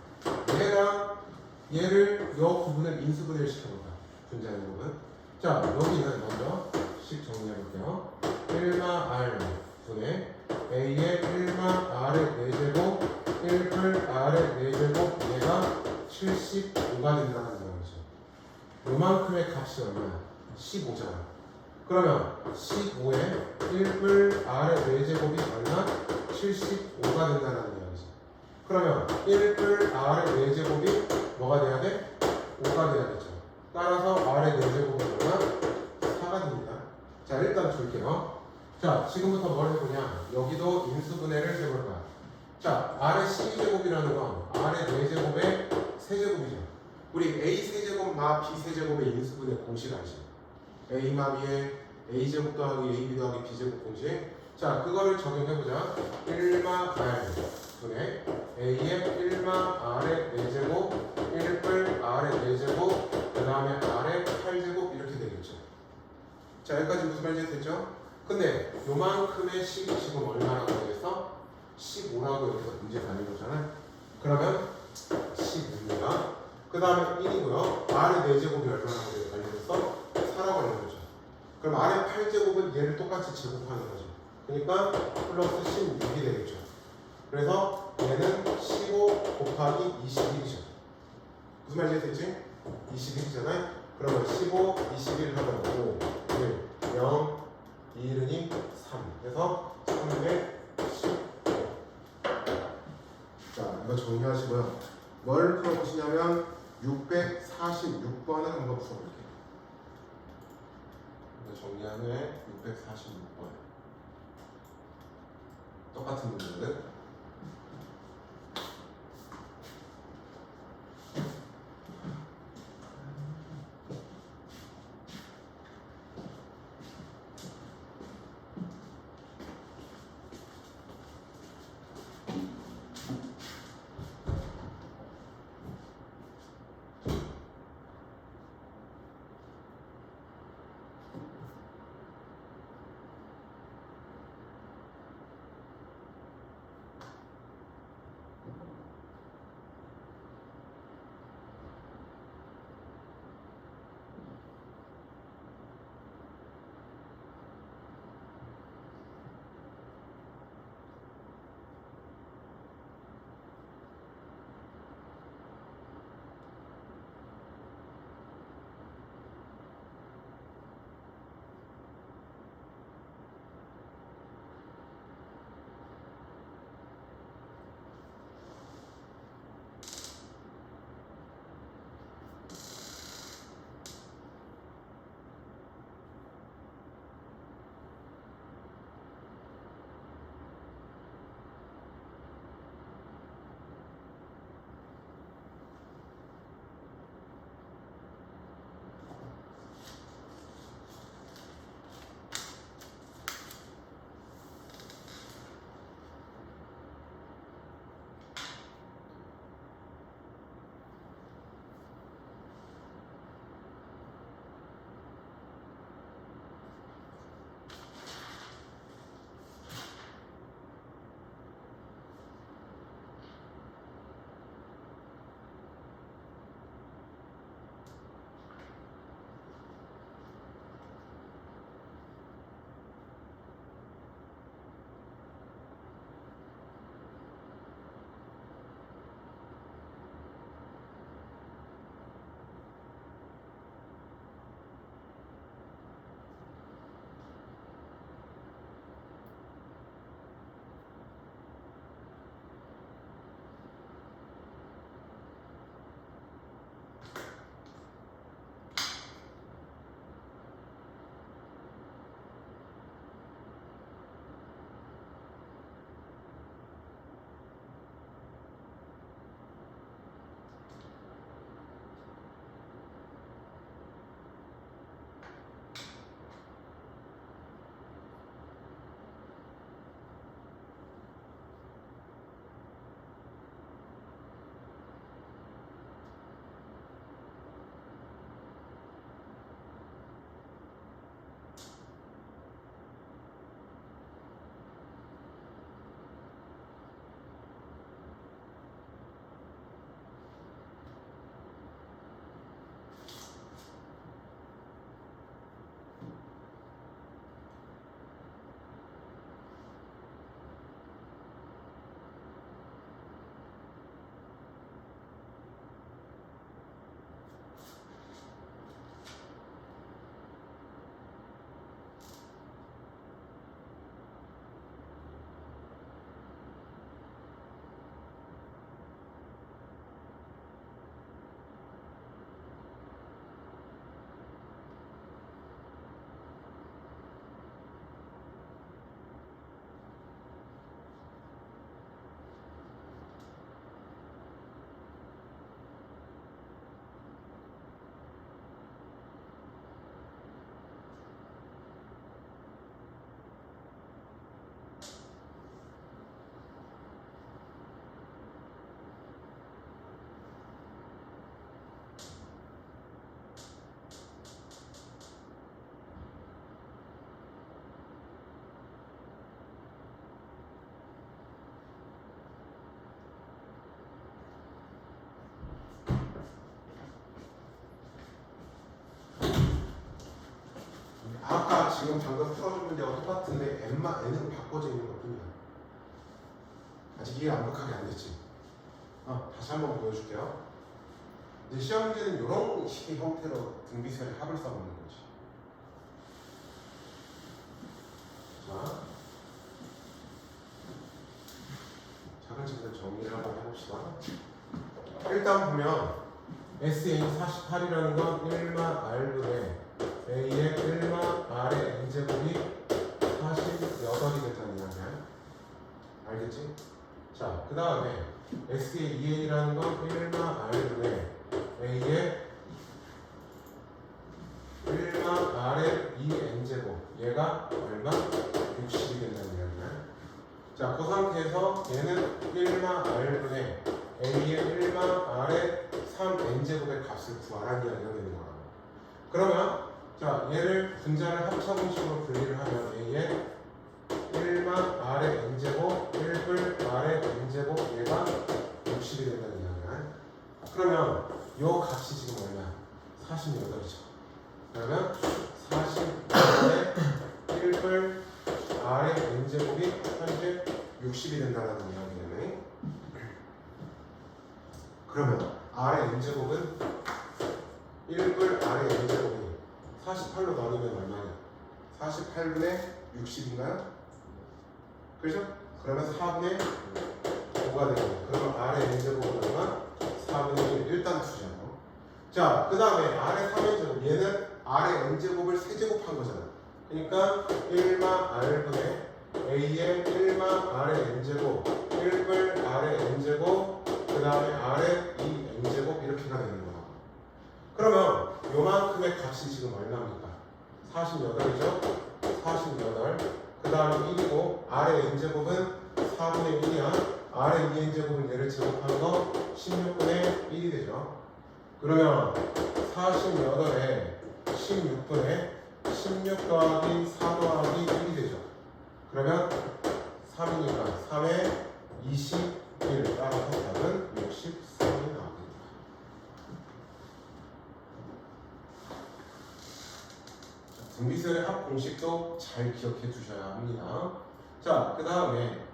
얘를 요 부분을 인수분해를 시켜볼까. 분자의 부분. 자, 여기는 먼저 식 정리해볼게요. 1마 R분의 A의 1마 R의 4제곱 1풀 R의 4제곱 얘가 75가 된다는 거죠. 요만큼의 값이 얼마야? 15잖아. 그러면 15에 1풀 R의 4제곱이 얼마? 75가 된다는 이야기죠. 그러면 1풀 R의 4제곱이 뭐가 돼야 돼? 5가 돼야겠죠. 따라서 R의 4제곱은 얼마? 4가 됩니다. 자, 일단 줄게요. 자, 지금부터 뭘 해보냐. 여기도 인수분해를 해볼 거야. 자, R의 12제곱이라는 건 R의 4제곱의 세제곱이죠. 우리 A 세제곱 마 B 세제곱의 인수분해 공식 알지? A 마 B의 A제곱 더하기 AB 더하기 B제곱 공식. 자, 그거를 적용해보자. 1마 R 분의 A의 1마 R의 4제곱 1뿔 R의 4제곱 그 다음에 R의 8제곱 이렇게 되겠죠. 자, 여기까지 무슨 말인지 됐죠? 근데 요만큼의 식이 지금 얼마라고 되겠어? 15라고 여기서 문제 가는 거잖아. 그러면 15입니다. 그 다음에 1이고요. R의 4제곱이 얼마나 관련해서 4라고 하는 거죠. 그럼 R의 8제곱은 얘를 똑같이 제곱하는 거죠. 그러니까 플러스 16이 되겠죠. 그래서 얘는 15 곱하기 21이죠. 무슨 말인지 됐지? 21이잖아요. 그러면 15, 21 하면 5, 1, 0, 2, 1이 3. 그래서 310. 자, 이거 정리하시고요. 뭘 풀어보시냐면 646번을 한번 풀어볼게요. 이거 정리한 후에 646번. 똑같은 문제거든. 지금 방금 풀어준 문제와 똑같은데 n은 바꿔져 있는 것 뿐이야. 아직 이해 완벽하게 안 됐지? 다시 한번 보여줄게요. 이제 시험 문제는 이런 식의 형태로 등비수열의 합을 써보는 거지. 자, 차근차근 정리를 한번 해봅시다. 일단 보면 SA는 48이라는 건 1마 R분의 A의 1마 R의 N제곱이 48이 된다는 이야기야. 알겠지? 자, 그 다음에 SA의 2N이라는 건 1마 R분의 A의 1마 R의 2N제곱, 얘가 얼마? 60이 된다는 이야기야. 자, 그 상태에서 얘는 1마 R분의 A의 1마 R의 3N제곱의 값을 구하라는 이야기가 되는 거라고. 그러면 자, 얘를 분자를 합차공식으로 분리를 하면 A의 1마 R의 N제곱 1불 R의 N제곱 얘가 60이 된다는 이야기야. 그러면 요 값이 지금 얼마야? 48이죠. 그러면 48의 1불 R의 N제곱이 현재 60이 된다는 이야기네. 그러면 R의 N제곱은 1불 R의 N제곱이 48로 나누면 얼마냐? 48분의 60인가요? 그죠? 그러면 4분의 5가 되겠네요. 그러면 R의 N제곱은 얼마? 4분의 1 일단 투자하고. 자, 그 다음에 R의 3N제곱 얘는 R의 N제곱을 세제곱한 거잖아. 그러니까 1마 R분의 A의 1마 R의 N제곱 1불 R의 N제곱 그 다음에 R의 2N제곱 이렇게가 되는 거야. 그러면 요만큼의 값이 지금 얼마입니까? 48이죠? 48. 그 다음에 1이고 R의 N제곱은 4분의 1이야. R의 2N제곱은 얘를 제곱하는 거 16분의 1이 되죠. 그러면 48에 16분의 16 더하기 4 더하기 1이 되죠. 그러면 3이니까 3에 21 따라서 답은 63이 나옵니다. 등비수열의 합 공식도 잘 기억해 두셔야 합니다. 자, 그 다음에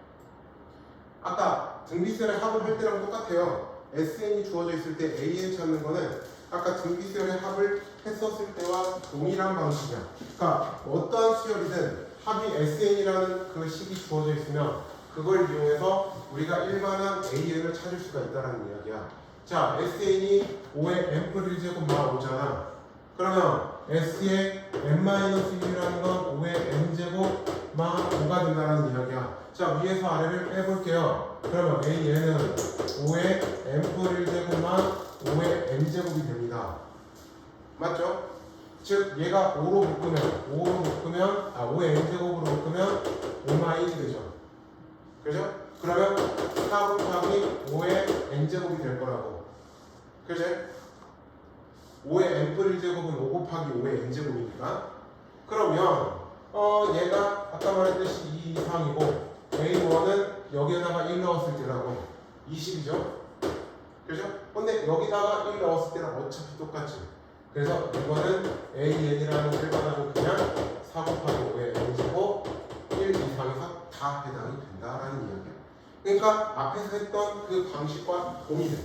아까 등비수열의 합을 할 때랑 똑같아요. SN이 주어져 있을 때 AN 찾는 거는 아까 등비수열의 합을 했었을 때와 동일한 방식이야. 그러니까 어떠한 수열이든 합이 SN이라는 그 식이 주어져 있으면 그걸 이용해서 우리가 일반한 AN을 찾을 수가 있다는 이야기야. 자, SN이 5의 n플 1제곱 마 5잖아. 그러면 S의 n-1이라는 건 5의 n제곱 마 5가 된다는 이야기야. 자, 위에서 아래를 빼볼게요. 그러면 AN은 5의 n플 1제곱 마 5의 n제곱이 됩니다. 맞죠? 즉 얘가 5로 묶으면 5의 n제곱으로 묶으면 5-1이 되죠. 그죠? 그러면 4 곱하기 5의 n제곱이 될 거라고. 그죠? 5의 n플 1제곱은 5 곱하기 5의 n제곱이니까. 그러면 얘가 아까 말했듯이 2 이상이고 A1은 여기에다가 1 넣었을 때라고 20이죠? 그죠? 근데 여기다가 1 넣었을 때랑 어차피 똑같지. 그래서 이거는 AN이라는 일반항은 그냥 4 곱하기 5의 n제곱 1 이상에서 다 해당이 된다라는 이야기야. 그러니까 앞에서 했던 그 방식과 동일해.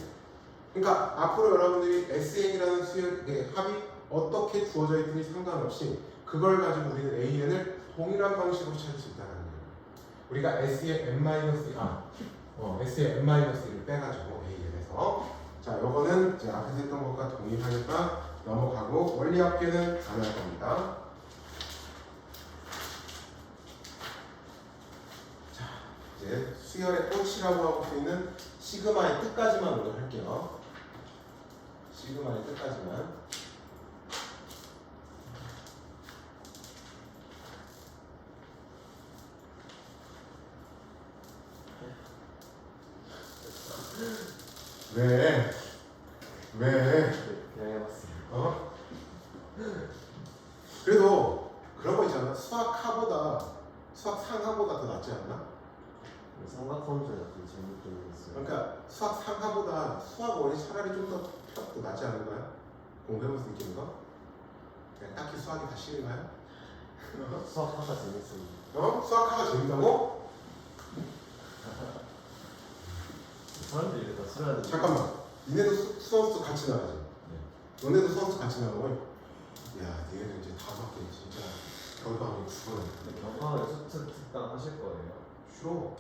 그러니까 앞으로 여러분들이 SN이라는 수열의 합이 어떻게 주어져 있든지 상관없이 그걸 가지고 우리는 AN을 동일한 방식으로 찾을 수 있다는 거예요. 우리가 S의 S의 n-1을 빼가지고 AN에서 자, 요거는 이제 앞에서 했던 것과 동일하니까 넘어가고 원리 합계는 안 할 겁니다. 자, 이제 수열의 꽃이라고 하고 수 있는 시그마의 뜻까지만 오늘 할게요. 시그마의 뜻까지만. 왜? 그냥 해봤어요. 그래도 그런 거 있잖아. 수학하보다 수학 상하보다 더 낫지 않나? 삼각함수 약간 재밌게 했어요. 그러니까 수학 상하보다 수학 원이 차라리 좀 더 낫지 않을까요? 공부해보면서 느끼는 거? 그냥 딱히 수학이 다 싫은가요? 수학하다 재밌습니다. 수학하가 재밌다고? 사람들이 이랬다 수련하는. 잠깐만. 니네도 수원수 같이 나가지? 네. 너네도 수원수 같이 나가고? 야, 니네도 이제 다섯 개 진짜 겨울방학에 죽어요. 근데 경화에 수트 특강 하실 거예요? 싫어.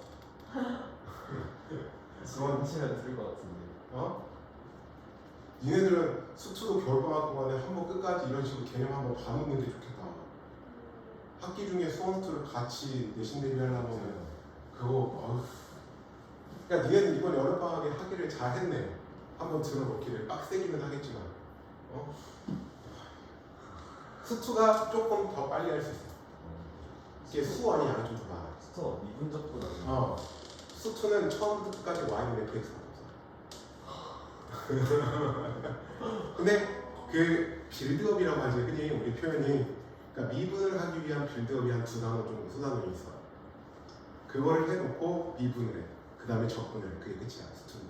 수원 하시면 들을 것 같은데. 니네들은 수투도 겨울방학 동안에 한번 끝까지 이런 식으로 개념 한번 봐놓는 게 좋겠다. 학기 중에 수원수를 같이 내신 대비하려면 그거 어휴. 그러니까 니네는 이번 여름방학에 학기를 잘 했네. 한번 들어놓기를 빡세기는 하겠지만 수투가 조금 더 빨리 할 수 있어. 이게 수원이 양이 좀 더 많아. 수트가 미분적분 아니에요? 수투는 처음부터 끝까지 Y는 FX가 없어. 근데 그 빌드업이라고 하지 흔히 우리 표현이 그러니까 미분을 하기 위한 빌드업이 한 두 단어 정도 수단원이 있어. 그거를 해놓고 미분을 해. 그 다음에 적분을. 그게 끝이야 수투는.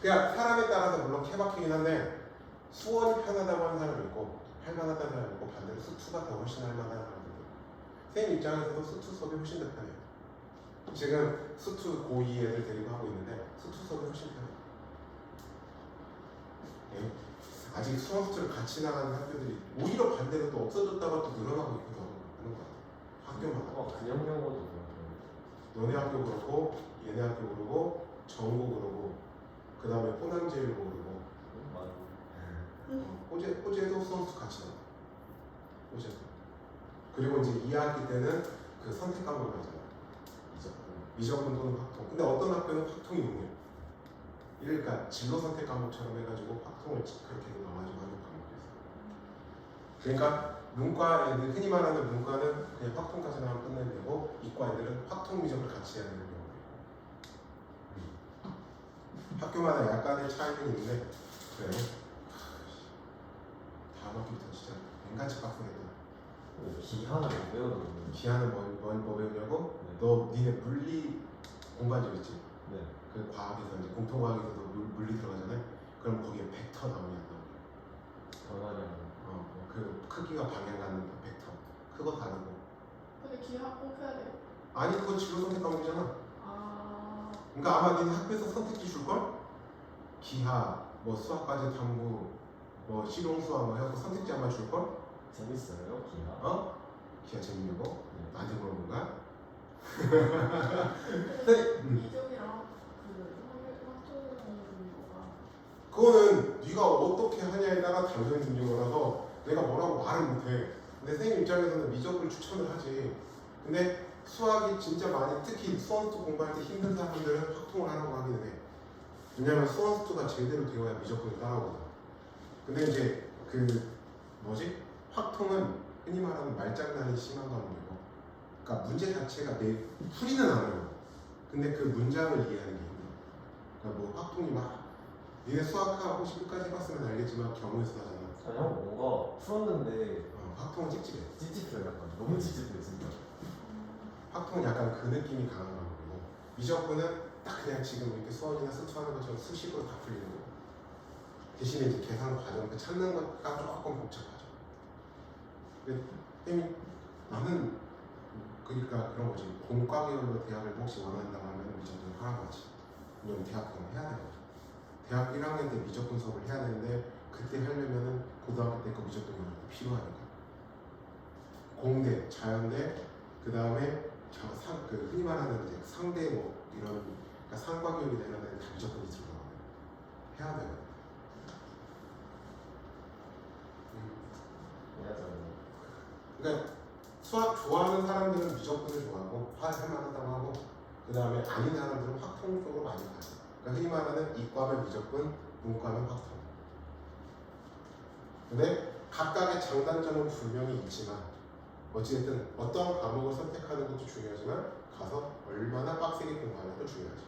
그러니까 사람에 따라서 물론 케바케긴 한데 수원이 편하다고 하는 사람이 있고 할만하다는 사람이 있고 반대로 수투가 더 훨씬 할만한 사람이 있고 선생님 입장에서도 수투 수업이 훨씬 더 편해요. 지금 수투 고2 애들 데리고 하고 있는데 수투 수업이 훨씬 편해요. 네. 아직 수원 수투를 같이 나가는 학교들이 오히려 반대로 또 없어졌다가 또 늘어나고 있기도 하는 것 같아요. 학교마다. 그냥 경호도 그렇고. 너네 학교 그렇고 얘네 학교 그러고 정고 그러고 그 다음에 호남제일로 그러고 맞아. 호재도 수원수 같이 나와. 호재도. 그리고 이제 2학기 때는 그 선택 과목을 하잖아. 미적분 또는 확통. 근데 어떤 학교는 확통이 있네요. 그러니까 진로 선택 과목처럼 해가지고 확통을 그렇게 넣어가지고 하는 과목도 있어요. 그러니까 문과 애들 흔히 말하는 문과는 그냥 확통까지 나오면 끝내면 되고 이과 애들은 확통 미적을 같이 해야 되는 경우가 있고 학교마다 약간의 차이는 있는데 그래. 다음 학기부터 진짜 인간치 빡세겠다. 기한을 못 배우는 거예요. 기하는 뭐 배우냐고? 네. 너 니네 물리 공부한 적 있지? 네. 그 과학에서 이제 공통과학에서도 물리 들어가잖아요. 그럼 거기에 벡터 나오냐 안 나오냐? 변화량. 그 크기가 방향 갖는 벡터 그거 다르고. 근데 기하 꼭 해야 돼요? 아니 그거 진로 선택 과목이잖아. 아, 그러니까 아마 니네 학교에서 선택지 줄걸? 기하, 뭐 수학까지 탐구, 뭐 실용수학 뭐 해갖고 선택지 아마 줄걸? 재밌어요 기하? 기하 재밌냐고? 네. 나한테 물어본 거야? 근데 이쪽이랑 그 확정이가 그거는 네가 어떻게 하냐에 따라 달라지는 거라서 내가 뭐라고 말은 못해. 근데 선생님 입장에서는 미적을 추천을 하지. 근데 수학이 진짜 많이 특히 수원수 공부할 때 힘든 사람들은 확통을 하라고 하기는 해. 왜냐면 수원수가 제대로 되어야 미적분을 따라오거든. 근데 이제 그 뭐지? 확통은 흔히 말하는 말장난이 심한 과목이고 그러니까 문제 자체가 내 풀이는 알아요. 근데 그 문장을 이해하는 게 힘들어. 그러니까 뭐 확통이 막 니네 수학하 혹시 끝까지 해봤으면 알겠지만 경우의 수하잖아. 아니 형 뭔가 풀었는데 확통은 찝찝해. 찝찝해요 약간. 너무 찝찝해요 진짜. 확통은 약간 그 느낌이 강한 과목이고 미적분은 딱 그냥 지금 이렇게 수원이나 수투하는 것처럼 수식으로 다 풀리는 거고 대신에 이제 계산 과정 그 찾는 것가 조금 복잡하죠. 근데 쌤이 나는 그러니까 그런 거지. 공과 계열로 대학을 혹시 원한다고 하면 미적분 하라고 하지. 왜냐면 대학 그럼 해야 되거든. 대학 1학년 때 미적분 수업을 해야 되는데 그때 하려면은 고등학교 때 그 미적분이 필요하니까. 공대, 자연대, 그 다음에 그 흔히 말하는 이제 상대 뭐 이런 그러니까 상과 교육이나 이런 데는 다 미적분이 들어가거든. 해야 되거든. 해야죠. 그러니까 수학 좋아하는 사람들은 미적분을 좋아하고 할만하다고 하고 그 다음에 아닌 사람들은 확통 쪽으로 많이 가요. 그러니까 흔히 말하는 이과면 미적분, 문과면 확통. 근데 각각의 장단점은 분명히 있지만 어찌됐든 어떤 과목을 선택하는 것도 중요하지만 가서 얼마나 빡세게 공부하는 것도 중요하지.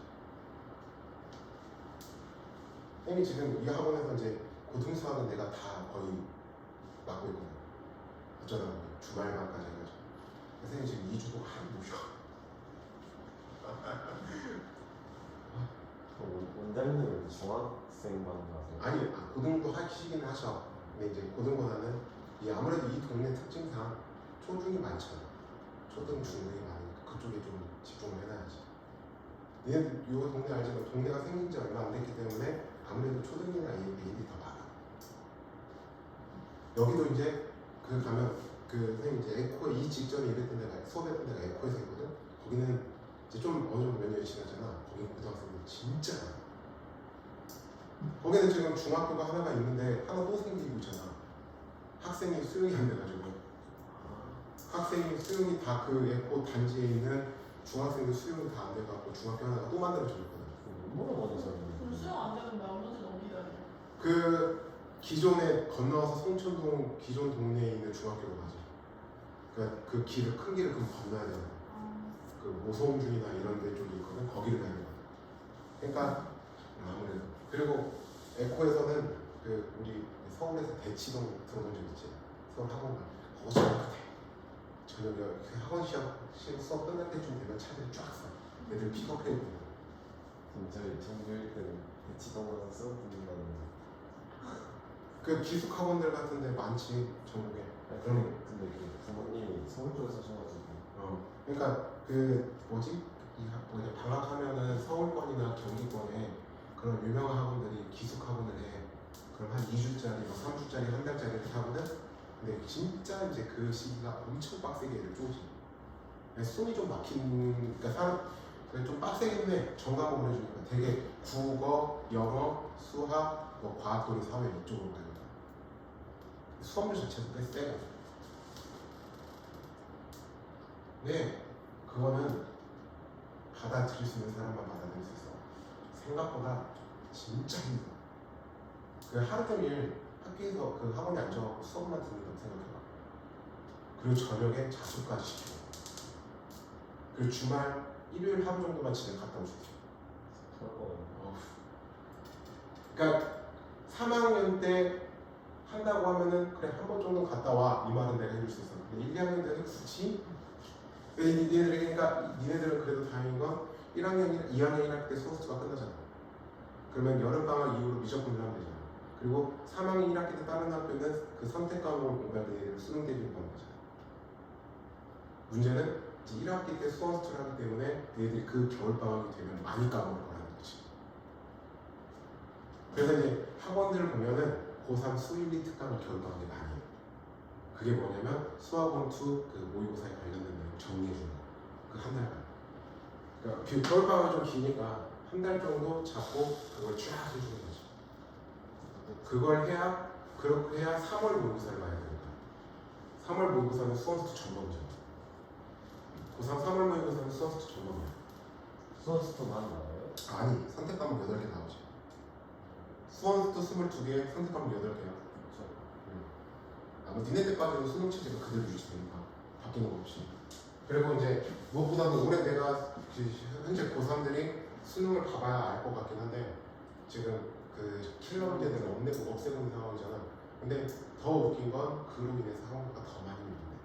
쌤이 지금 이 학원에서 이제 고등수학은 내가 다 거의 맡고 있거든. 어쩌다 보니 주말만까지 해가지고. 선생님 지금 2주 동안 안 모셔. 원장님은 중학생만 가세요? 아니 고등도 하시긴 하셔. 근데 이제 고등보다는 이 아무래도 이 동네 특징상 초중이 많잖아. 초등 중등이 많으니까 그쪽에 좀 집중을 해놔야지. 얘는 이 동네 알지만 동네가 생긴 지 얼마 안 됐기 때문에 아무래도 초등이나 애들이 더 많아. 여기도 이제 그 가면 그 선생님 이제 에코 이 직전에 일했던 데가 수업했던 데가 에코에서 있거든. 거기는 이제 좀 어느 정도 몇 년이 지났잖아. 거기 고등학생들 진짜 많아. 거기는 지금 중학교가 하나가 있는데 하나 또 생기고 있잖아. 학생이 수용이 안 돼가지고 학생이 수용이 다 그 에코 단지에 있는 중학생들 수용이 다 안 돼갖고 중학교 하나가 또 만들어졌거든. 얼마나 많이 그럼 사는데? 수영 안 되면 나머지는 어디 다녀? 그 기존에 건너서 송천동 기존 동네에 있는 중학교로 가지. 그러니까 그 길을 큰 길을 그럼 건너야 되는 거야. 그 모성중이나 이런 데 쪽이 있거든. 거기를 가야 되거든. 그러니까 아무래도 그리고 에코에서는 그 우리 서울에서 대치동 들어본 적 있지? 서울 학원가 거기 저녁 끝에 저녁에 그 학원 수업 끝날 때쯤 되면 차들이 쫙 서. 애들 픽업해 오고. 저희 전교일 때는 대치동 가서 수업 듣는다는. 그 기숙 학원들 같은 데 많지 전국에. 근데 그 부모님이 서울 쪽에 사셔가지고. 그러니까 그 뭐지? 뭐냐 방학하면은 서울권이나 경기권에 그런 유명한 학원들이 기숙 학원을 해. 그럼 한 2주짜리, 3주짜리, 한 달짜리를 하거든. 근데 진짜 이제 그 시기가 엄청 빡세게 애를 쪼지. 숨이 좀 막힌, 그러니까 사람 좀 빡세긴 해. 전과목을 해주니까 되게 국어, 영어, 수학, 뭐 과학 또는 사회 이쪽으로 가요. 수업률 자체도 꽤 세고. 네, 그거는 받아들일 수 있는 사람만 받아들일 수 있어. 생각보다 진짜 힘들어. 그 하루 종일 학교에서 그 학원에 앉아갖고 수업만 듣는다고 생각해봐. 그리고 저녁에 자습까지 시키고. 그리고 주말 일요일 하루 정도만 집에 갔다 올 수 있어. 그러니까 3학년 때 한다고 하면은 그래 한 번 정도 갔다 와 이 말은 내가 해줄 수 있어. 근데 1, 2학년 때는 굳이 그러니까 니네들은 그래도 다행인 건 1학년, 2학년 1학기 때 소스가 끝나잖아. 그러면 여름방학 이후로 미적분을 하면 되잖아. 그리고 3학년 1학기 때 다른 학교는 그 선택 과목을 공부할 때 얘들을 수능 대비를 하는 거잖아. 문제는 이제 1학기 때 수원스트를 하기 때문에 얘들이 그 겨울방학이 되면 많이 까먹을 거라는 거지. 그래서 이제 학원들을 보면은 고3 수일리 특강을 겨울방학에 많이 해요. 그게 뭐냐면 수학원 2 그 모의고사에 관련된 내용 정리해주는 거. 그 한 달간. 그러니까 그 겨울방학이 좀 기니까 한 달 정도 잡고 그걸 쫙 해주는 거지. 그걸 해야 그렇게 해야 3월 모의고사를 봐야 되니까. 3월 모의고사는 수원스트 전범이잖아. 고3 3월 모의고사는 수원스트 전범이야. 수원스토 많이 나와요? 아니 선택 과목 8개 나오지. 수원스트 22개, 선택 과목 8개야. 아마 니네 때까지는 수능 체제가 그대로 유지되니까 바뀌는 거 없이. 그리고 이제 무엇보다도 올해 내가 현재 고3들이 수능을 봐봐야 알 것 같긴 한데 지금 그 킬러 문제들을 없애고 있는 상황이잖아. 근데 더 웃긴 건 그로 인해서 학원가가 더 많이 밀린대.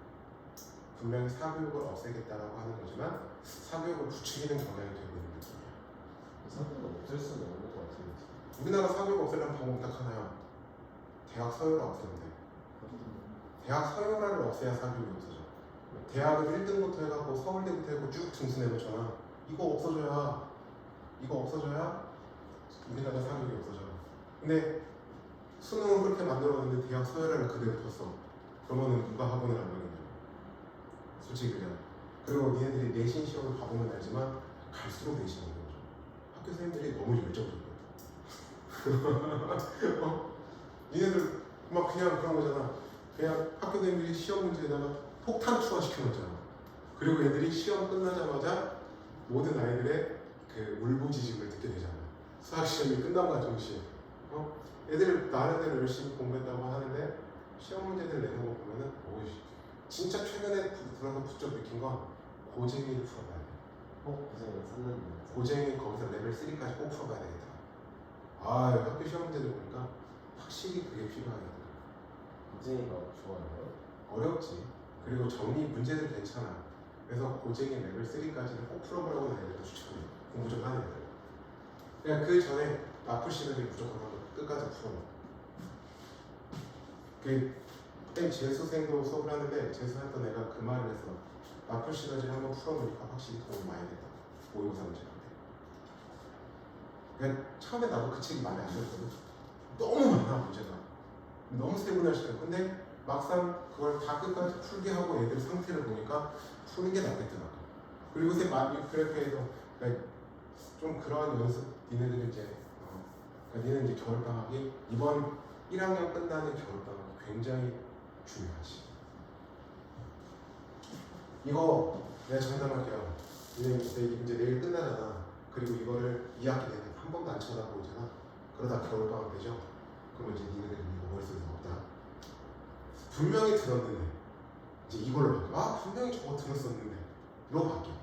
분명히 사교육을 없애겠다라고 하는 거지만 사교육을 부추기는 경향이 되고 있는 느낌이야. 사교육을 없앨 수는 없는 것 같아요. 우리나라 사교육 없애려면 방법 딱 하나야. 대학 서열화 없애면 돼. 대학 서열화를 없애야 사교육이 없어져. 대학을 1등부터 해갖고 서울대부터 해갖고 쭉 등수내놓잖아. 이거 없어져야 우리나라 사교육이 없어져. 근데 수능은 그렇게 만들었는데 대학 서열화를 그대로 뒀어. 그러면은 누가 학원을 안 가겠냐. 솔직히 그냥. 그리고 니네들이 내신 시험을 봐보면 알지만 갈수록 내신이 어려워져. 학교 선생님들이 너무 열정적이거든. 니네들 막 그냥 그런 거잖아. 그냥 학교 선생님들이 시험 문제에다가 폭탄 투하시켜놓잖아. 그리고 애들이 시험 끝나자마자 모든 아이들의 그 울부짖음을 듣게 되잖아. 수학 시험이 끝남과 동시에. 애들 나름대로 열심히 공부했다고 하는데 시험 문제들 내는 거 보면은 오이 진짜 최근에 들어서 부쩍 느낀 건 고쟁이를 풀어봐야 돼. 고생을 샀는데. 고쟁이 거기서 레벨 3까지 꼭 풀어봐야 되겠다. 아 학교 시험 문제들 보니까 확실히 그게 필요하겠다. 고쟁이가 좋아요? 어렵지. 그리고 정리 문제들 괜찮아. 그래서 고쟁이 레벨 3까지는 꼭 풀어보라고 하는 애들도 추천해. 공부 좀 하는 애들. 그냥 그 전에 마플 시간에 무조건 한번 끝까지 풀어. 그 쌤 재수생도 수업을 하는데 재수했던 애가 그 말을 했어. 마플 시너지 한번 풀어보니까 확실히 도움이 많이 됐다. 모의고사 문제인데. 그냥 처음에 나도 그 책이 마음에 안 들었거든. 너무 많아 문제가. 너무 세분화시켜. 근데 막상 그걸 다 끝까지 풀게 하고 애들 상태를 보니까 푸는 게 낫겠더라고. 그리고 쌤 그렇게 해서 그러니까 좀 그런 연습 니네들은 이제 그러니까 니네는 이제 겨울방학이 이번 1학년 끝나는 겨울방학이 굉장히 중요하지. 이거 내가 정답할게요. 이제 내일 끝나잖아. 그리고 이거를 2학기 내내 한 번도 안 쳐다보잖아. 그러다 겨울방학 되죠. 그러면 이제 니네들이 이거 머릿속에 없다. 분명히 들었는데 이제 이걸로 바뀌어. 아 분명히 저거 들었었는데 로 바뀌어.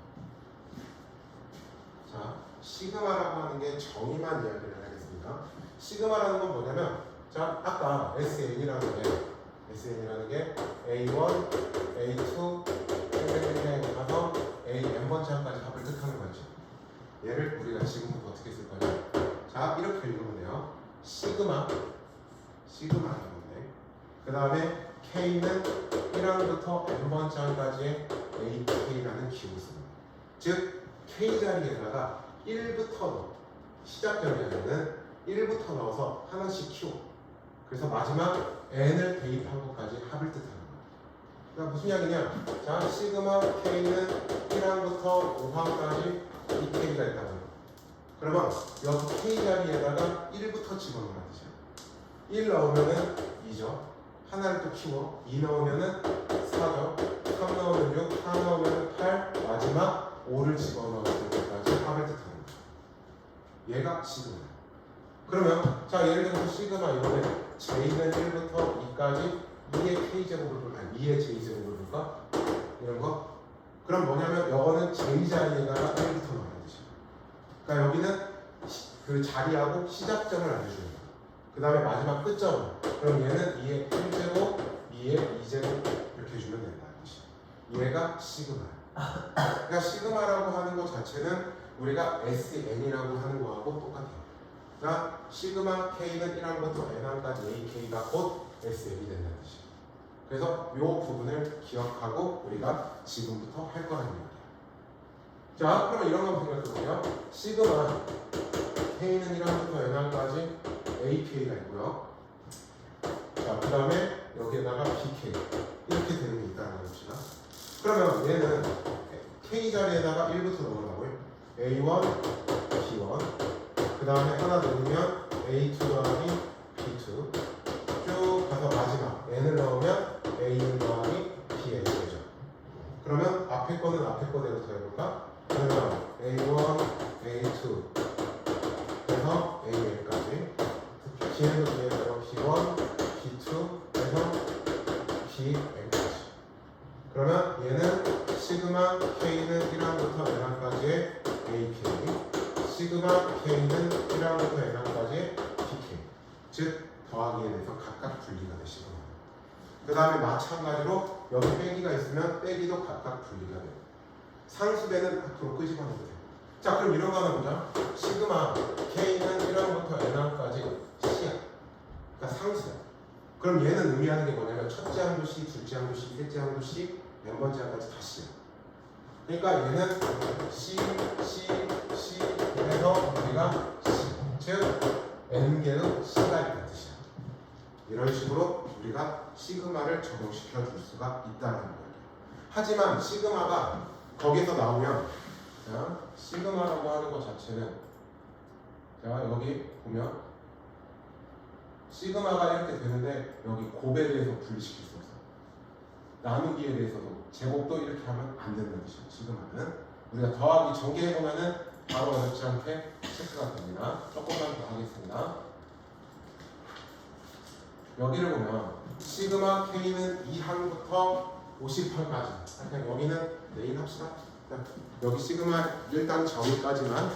자 시그마라고 하는 게 정의만 이야기를 하겠습니다. 시그마라는 건 뭐냐면 자 아까 SN이라는 게 A1, A2, 땡땡땡땡 가서 A n번째까지 합을 뜻하는 거지. 얘를 우리가 지금부터 어떻게 쓸 거냐? 자 이렇게 읽으면 돼요. 시그마라는 건데 그 다음에 K는 1항부터 n번째까지의 AK라는 기호를 씁니다. 즉 K 자리에다가 1부터 넣어. 시작 자리에는 1부터 넣어서 하나씩 키워. 그래서 마지막 n을 대입한 것까지 합을 뜻하는 거야. 그러니까 무슨 이야기냐? 자 시그마 K는 1항부터 5항까지 2K가 있다고요. 그러면 여기 K 자리에다가 1부터 집어넣으란 뜻이야. 1 넣으면은 2죠. 하나를 또 키워. 2 넣으면은 4죠. 3 넣으면 6, 4 넣으면 8, 마지막 5를 집어넣을 때까지 합을 뜻하는 거야. 얘가 시그마야. 그러면 자 예를 들어서 시그마 이번에 J는 1부터 2까지 2의 K제곱을 볼까? 2의 J제곱을 볼까? 이런 거? 그럼 뭐냐면 이거는 J 자리에다가 1부터 넣어야 되죠. 그러니까 여기는 그 자리하고 시작점을 알려주는 거야. 그 다음에 마지막 끝점을. 그럼 얘는 2의 1제곱, 2의 2제곱 이렇게 해주면 된다는 것이. 얘가 시그마야. 그러니까 시그마라고 하는 것 자체는 우리가 SN이라고 하는 거하고 똑같아요. 그러니까 시그마 K는 1항부터 n항까지 AK가 곧 SN이 된다는 뜻이에요. 그래서 이 부분을 기억하고 우리가 지금부터 할 거라는 얘기예요. 자, 그러면 이런 거 생각해보세요. 시그마 K는 1항부터 n항까지 AK가 있고요. 자, 그 다음에 여기에다가 BK 이렇게 되는 게 있다는 겁시다. 그러면 얘는 K 자리에다가 1부터 넣으라고요. A1, B1 그 다음에 하나 넣으면 A2 더하기 B2 쭉 가서 마지막 N을 넣으면 A1 더하기 Bn 되죠. 그러면 앞에 거는 앞에 거대로 더해볼까? 그러면 A1, A2 그래서 AN까지 Bn도 Bn대로 B1, B2 그래서 Bn까지. 그러면 얘는 시그마 K는 1항부터 n항까지의 AK 시그마 K는 1항부터 n항까지의 BK 즉 더하기에 대해서 각각 분리가 돼 시그마. 그 다음에 마찬가지로 여기 빼기가 있으면 빼기도 각각 분리가 돼요. 상수배는 앞으로 끄집어내도 돼요. 자 그럼 이런 거 하나 보자. 시그마 K는 1항부터 n항까지 C야. 그러니까 상수야. 그럼 얘는 의미하는 게 뭐냐면 첫째 항도 C, 둘째 항도 C, 셋째 항도 C, n번째 항까지 다 C야. 그러니까 얘는 C, C, C 해서 우리가 C 즉 n개의 C가 있다는 뜻이야. 이런 식으로 우리가 시그마를 적용시켜 줄 수가 있다는 거예요. 하지만 시그마가 거기서 나오면 자, 시그마라고 하는 것 자체는 자 여기 보면 시그마가 이렇게 되는데 여기 곱에 대해서 분리시킬 수 없어. 나누기에 대해서도 제곱도 이렇게 하면 안 된다는 뜻이에요. 시그마는 우리가 더하기 전개해보면은 바로 어렵지 않게 체크가 됩니다. 조금만 더 하겠습니다. 여기를 보면 시그마 K는 2항부터 58까지. 그냥 여기는 내일 합시다. 여기 시그마 일단 정의까지만